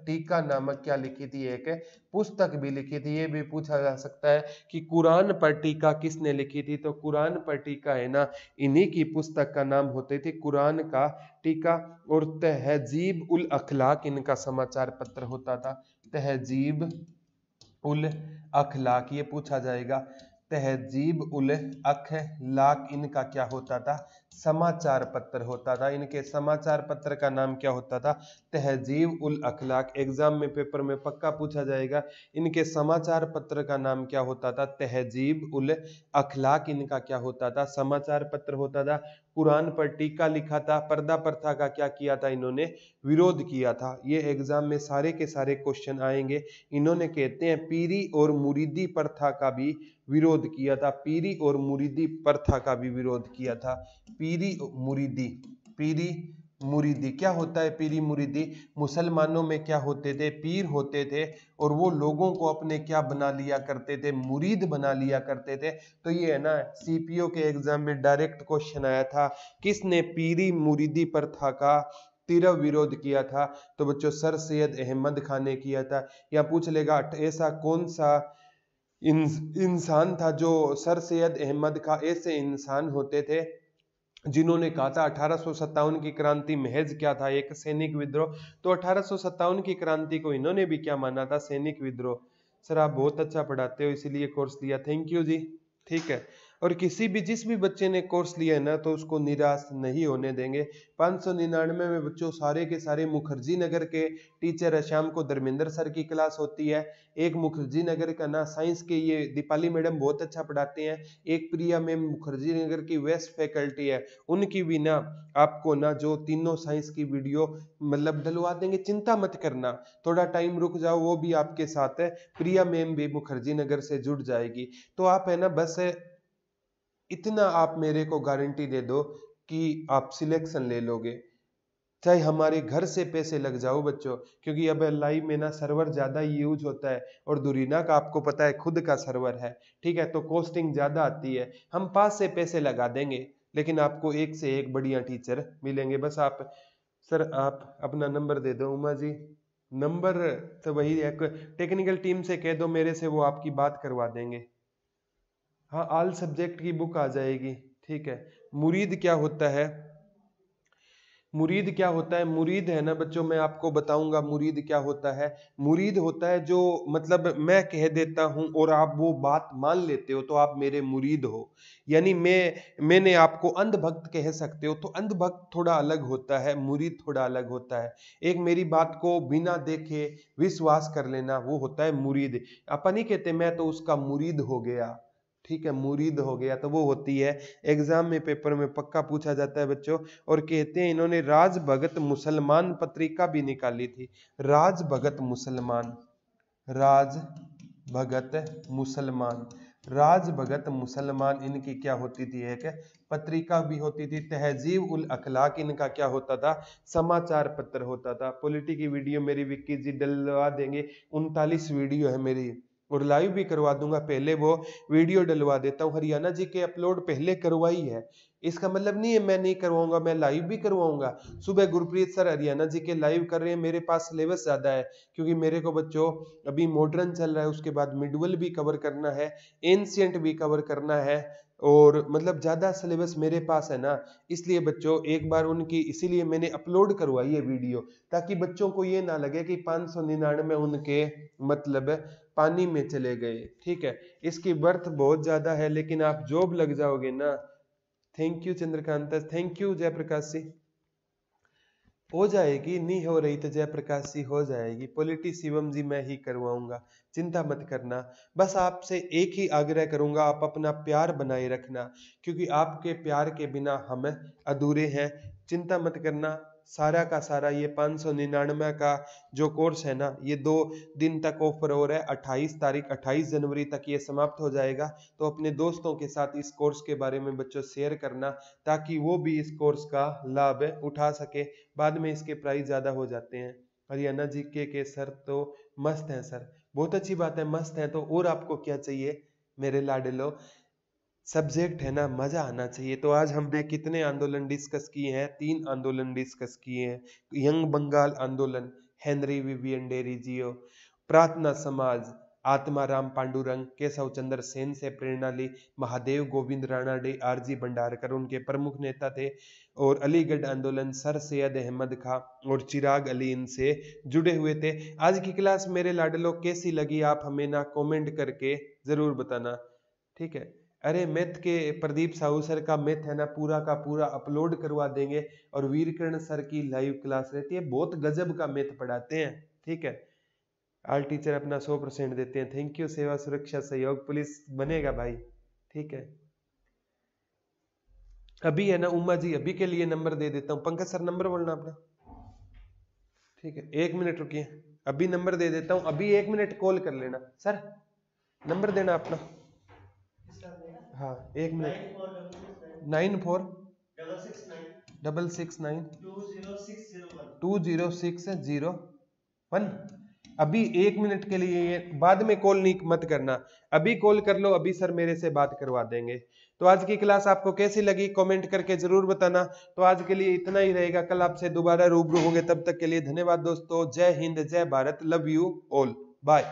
टीका नामक क्या लिखी थी, एक पुस्तक भी लिखी थी। ये भी पूछा जा सकता है कि कुरान पर टीका किसने लिखी थी, तो कुरान पर टीका है ना इन्हीं की पुस्तक का नाम होते थे, कुरान का टीका। और तहजीब उल अखलाक इनका समाचार पत्र होता था। तहजीब उल अखलाक ये पूछा जाएगा। तहजीब उल अखलाक इनका क्या होता था, समाचार पत्र होता था। इनके समाचार पत्र का नाम क्या होता था, तहजीब उल अखलाक। एग्जाम में पेपर में पक्का पूछा जाएगा। इनके समाचार पत्र का नाम क्या होता था, तहजीब उल अखलाक इनका क्या होता था, समाचार पत्र होता था। कुरान पर टीका लिखा था। पर्दा प्रथा का क्या किया था, इन्होंने विरोध किया था। ये एग्जाम में सारे के सारे क्वेश्चन आएंगे। इन्होंने कहते हैं पीरी और मुरीदी प्रथा का भी विरोध किया था। पीरी और मुरीदी प्रथा का भी विरोध किया था। पीरी मुरीदी क्या होता है, पीरी मुरीदी मुसलमानों में क्या होते थे, पीर होते थे और वो लोगों को अपने क्या बना लिया करते थे, मुरीद बना लिया करते थे। तो ये है ना सीपीओ के एग्जाम में डायरेक्ट क्वेश्चन आया था, किसने पीरी मुरीदी प्रथा का तीव्र विरोध किया था, तो बच्चों सर सैयद अहमद खान ने किया था। या पूछ लेगा ऐसा कौन सा इंसान था जो, सर सैयद अहमद खान ऐसे इंसान होते थे जिन्होंने कहा था 1857 की क्रांति महज क्या था, एक सैनिक विद्रोह। तो 1857 की क्रांति को इन्होंने भी क्या माना था, सैनिक विद्रोह। सर आप बहुत अच्छा पढ़ाते हो इसीलिए कोर्स लिया, थैंक यू जी। ठीक है, और जिस भी बच्चे ने कोर्स लिया है ना तो उसको निराश नहीं होने देंगे। 599 में बच्चों सारे के सारे मुखर्जी नगर के टीचर है। शाम को धर्मेंद्र सर की क्लास होती है। एक मुखर्जी नगर का ना साइंस के ये दीपाली मैडम बहुत अच्छा पढ़ाते हैं। एक प्रिया मैम मुखर्जी नगर की वेस्ट फैकल्टी है, उनकी भी ना आपको ना जो तीनों साइंस की वीडियो मतलब डलवा देंगे, चिंता मत करना, थोड़ा टाइम रुक जाओ, वो भी आपके साथ है। प्रिया मैम भी मुखर्जी नगर से जुड़ जाएगी। तो आप है ना बस इतना आप मेरे को गारंटी दे दो कि आप सिलेक्शन ले लोगे, चाहे हमारे घर से पैसे लग जाओ बच्चों, क्योंकि अब लाइव में ना सर्वर ज्यादा यूज होता है और दुरीना का आपको पता है खुद का सर्वर है। ठीक है, तो कॉस्टिंग ज्यादा आती है। हम पास से पैसे लगा देंगे लेकिन आपको एक से एक बढ़िया टीचर मिलेंगे। बस आप सर आप अपना नंबर दे दो। उमा जी नंबर तो वही है, टेक्निकल टीम से कह दो मेरे से, वो आपकी बात करवा देंगे। हाँ ऑल सब्जेक्ट की बुक आ जाएगी। ठीक है, मुरीद क्या होता है, मुरीद क्या होता है, मुरीद है ना बच्चों मैं आपको बताऊंगा मुरीद क्या होता है। मुरीद होता है जो मतलब मैं कह देता हूं और आप वो बात मान लेते हो तो आप मेरे मुरीद हो। यानी मैंने आपको अंधभक्त कह सकते हो, तो अंधभक्त थोड़ा अलग होता है, मुरीद थोड़ा अलग होता है। एक मेरी बात को बिना देखे विश्वास कर लेना वो होता है मुरीद। अपन नहीं कहते मैं तो उसका मुरीद हो गया। ठीक है, मुरीद हो गया तो वो होती है। एग्जाम में पेपर में पक्का पूछा जाता है बच्चों। और कहते हैं इन्होंने राज भगत मुसलमान पत्रिका भी निकाली थी। राज भगत मुसलमान, राज भगत मुसलमान, राज भगत मुसलमान इनकी क्या होती थी, एक पत्रिका भी होती थी। तहजीब उल अखलाक इनका क्या होता था, समाचार पत्र होता था। पॉलिटी की वीडियो मेरी विक्की जी डलवा देंगे, 39 वीडियो है मेरी और लाइव भी करवा दूंगा। पहले वो वीडियो डलवा देता हूँ, हरियाणा जी के अपलोड पहले करवाई है, इसका मतलब नहीं है मैं नहीं करवाऊंगा, मैं लाइव भी करवाऊंगा। सुबह गुरप्रीत सर हरियाणा जी के लाइव कर रहे हैं, मेरे पास सिलेबस ज्यादा है क्योंकि मेरे को बच्चों अभी मॉडर्न चल रहा है, उसके बाद मिडवल भी कवर करना है, एंशिएंट भी कवर करना है, और मतलब ज्यादा सिलेबस मेरे पास है ना, इसलिए बच्चों एक बार उनकी, इसीलिए मैंने अपलोड करवाई है वीडियो, ताकि बच्चों को ये ना लगे कि 599 उनके मतलब पानी में चले गए। ठीक है, इसकी बर्थ बहुत ज्यादा है, लेकिन आप जॉब लग जाओगे ना। Thank you Chandrakant, thank you Jayprakash Singh. हो जाएगी, नहीं हो रही तो जयप्रकाश जी हो जाएगी। पॉलिटी शिवम जी मैं ही करवाऊंगा, चिंता मत करना। बस आपसे एक ही आग्रह करूंगा, आप अपना प्यार बनाए रखना, क्योंकि आपके प्यार के बिना हम अधूरे हैं। चिंता मत करना, सारा का सारा ये 599 का जो कोर्स है ना, ये 2 दिन तक ऑफर हो रहा है। 28 जनवरी तक ये समाप्त हो जाएगा। तो अपने दोस्तों के साथ इस कोर्स के बारे में बच्चों शेयर करना, ताकि वो भी इस कोर्स का लाभ उठा सके। बाद में इसके प्राइस ज्यादा हो जाते हैं। हरियाणा जीके के सर तो मस्त हैं सर, बहुत अच्छी बात है, मस्त है तो और आपको क्या चाहिए मेरे लाडलो। सब्जेक्ट है ना, मजा आना चाहिए। तो आज हमने कितने आंदोलन डिस्कस किए हैं? 3 आंदोलन डिस्कस किए हैं। यंग बंगाल आंदोलन, हेनरी विवियन डेरिजियो, प्रार्थना समाज, आत्माराम पांडुरंग, केशव चंद्र सेन से प्रेरणा ली, महादेव गोविंद राणाडे, आरजी भंडारकर उनके प्रमुख नेता थे, और अलीगढ़ आंदोलन सर सैयद अहमद खां और चिराग अली इनसे जुड़े हुए थे। आज की क्लास मेरे लाडलो कैसी लगी आप हमें ना कमेंट करके जरूर बताना। ठीक है, अरे मैथ के प्रदीप साहू सर का मैथ है ना पूरा का पूरा अपलोड करवा देंगे, और वीरकर्ण सर की लाइव क्लास रहती है, बहुत गजब का मैथ पढ़ाते हैं। ठीक है, ऑल टीचर अपना 100% देते हैं। थैंक यू, सेवा सुरक्षा सहयोग पुलिस बनेगा भाई। ठीक है, अभी है ना उमा जी, अभी के लिए नंबर दे देता हूँ। पंकज सर नंबर बोलना अपना। ठीक है, 1 मिनट रुकिए, अभी नंबर दे देता हूँ, अभी 1 मिनट कॉल कर लेना। सर नंबर देना अपना। हाँ 1 मिनट। 9466920601। अभी 1 मिनट के लिए, बाद में कॉल नहीं मत करना, अभी कॉल कर लो, अभी सर मेरे से बात करवा देंगे। तो आज की क्लास आपको कैसी लगी कमेंट करके जरूर बताना। तो आज के लिए इतना ही रहेगा, कल आपसे दोबारा रूबरू होंगे, तब तक के लिए धन्यवाद दोस्तों। जय हिंद, जय Bharat, love you all, bye.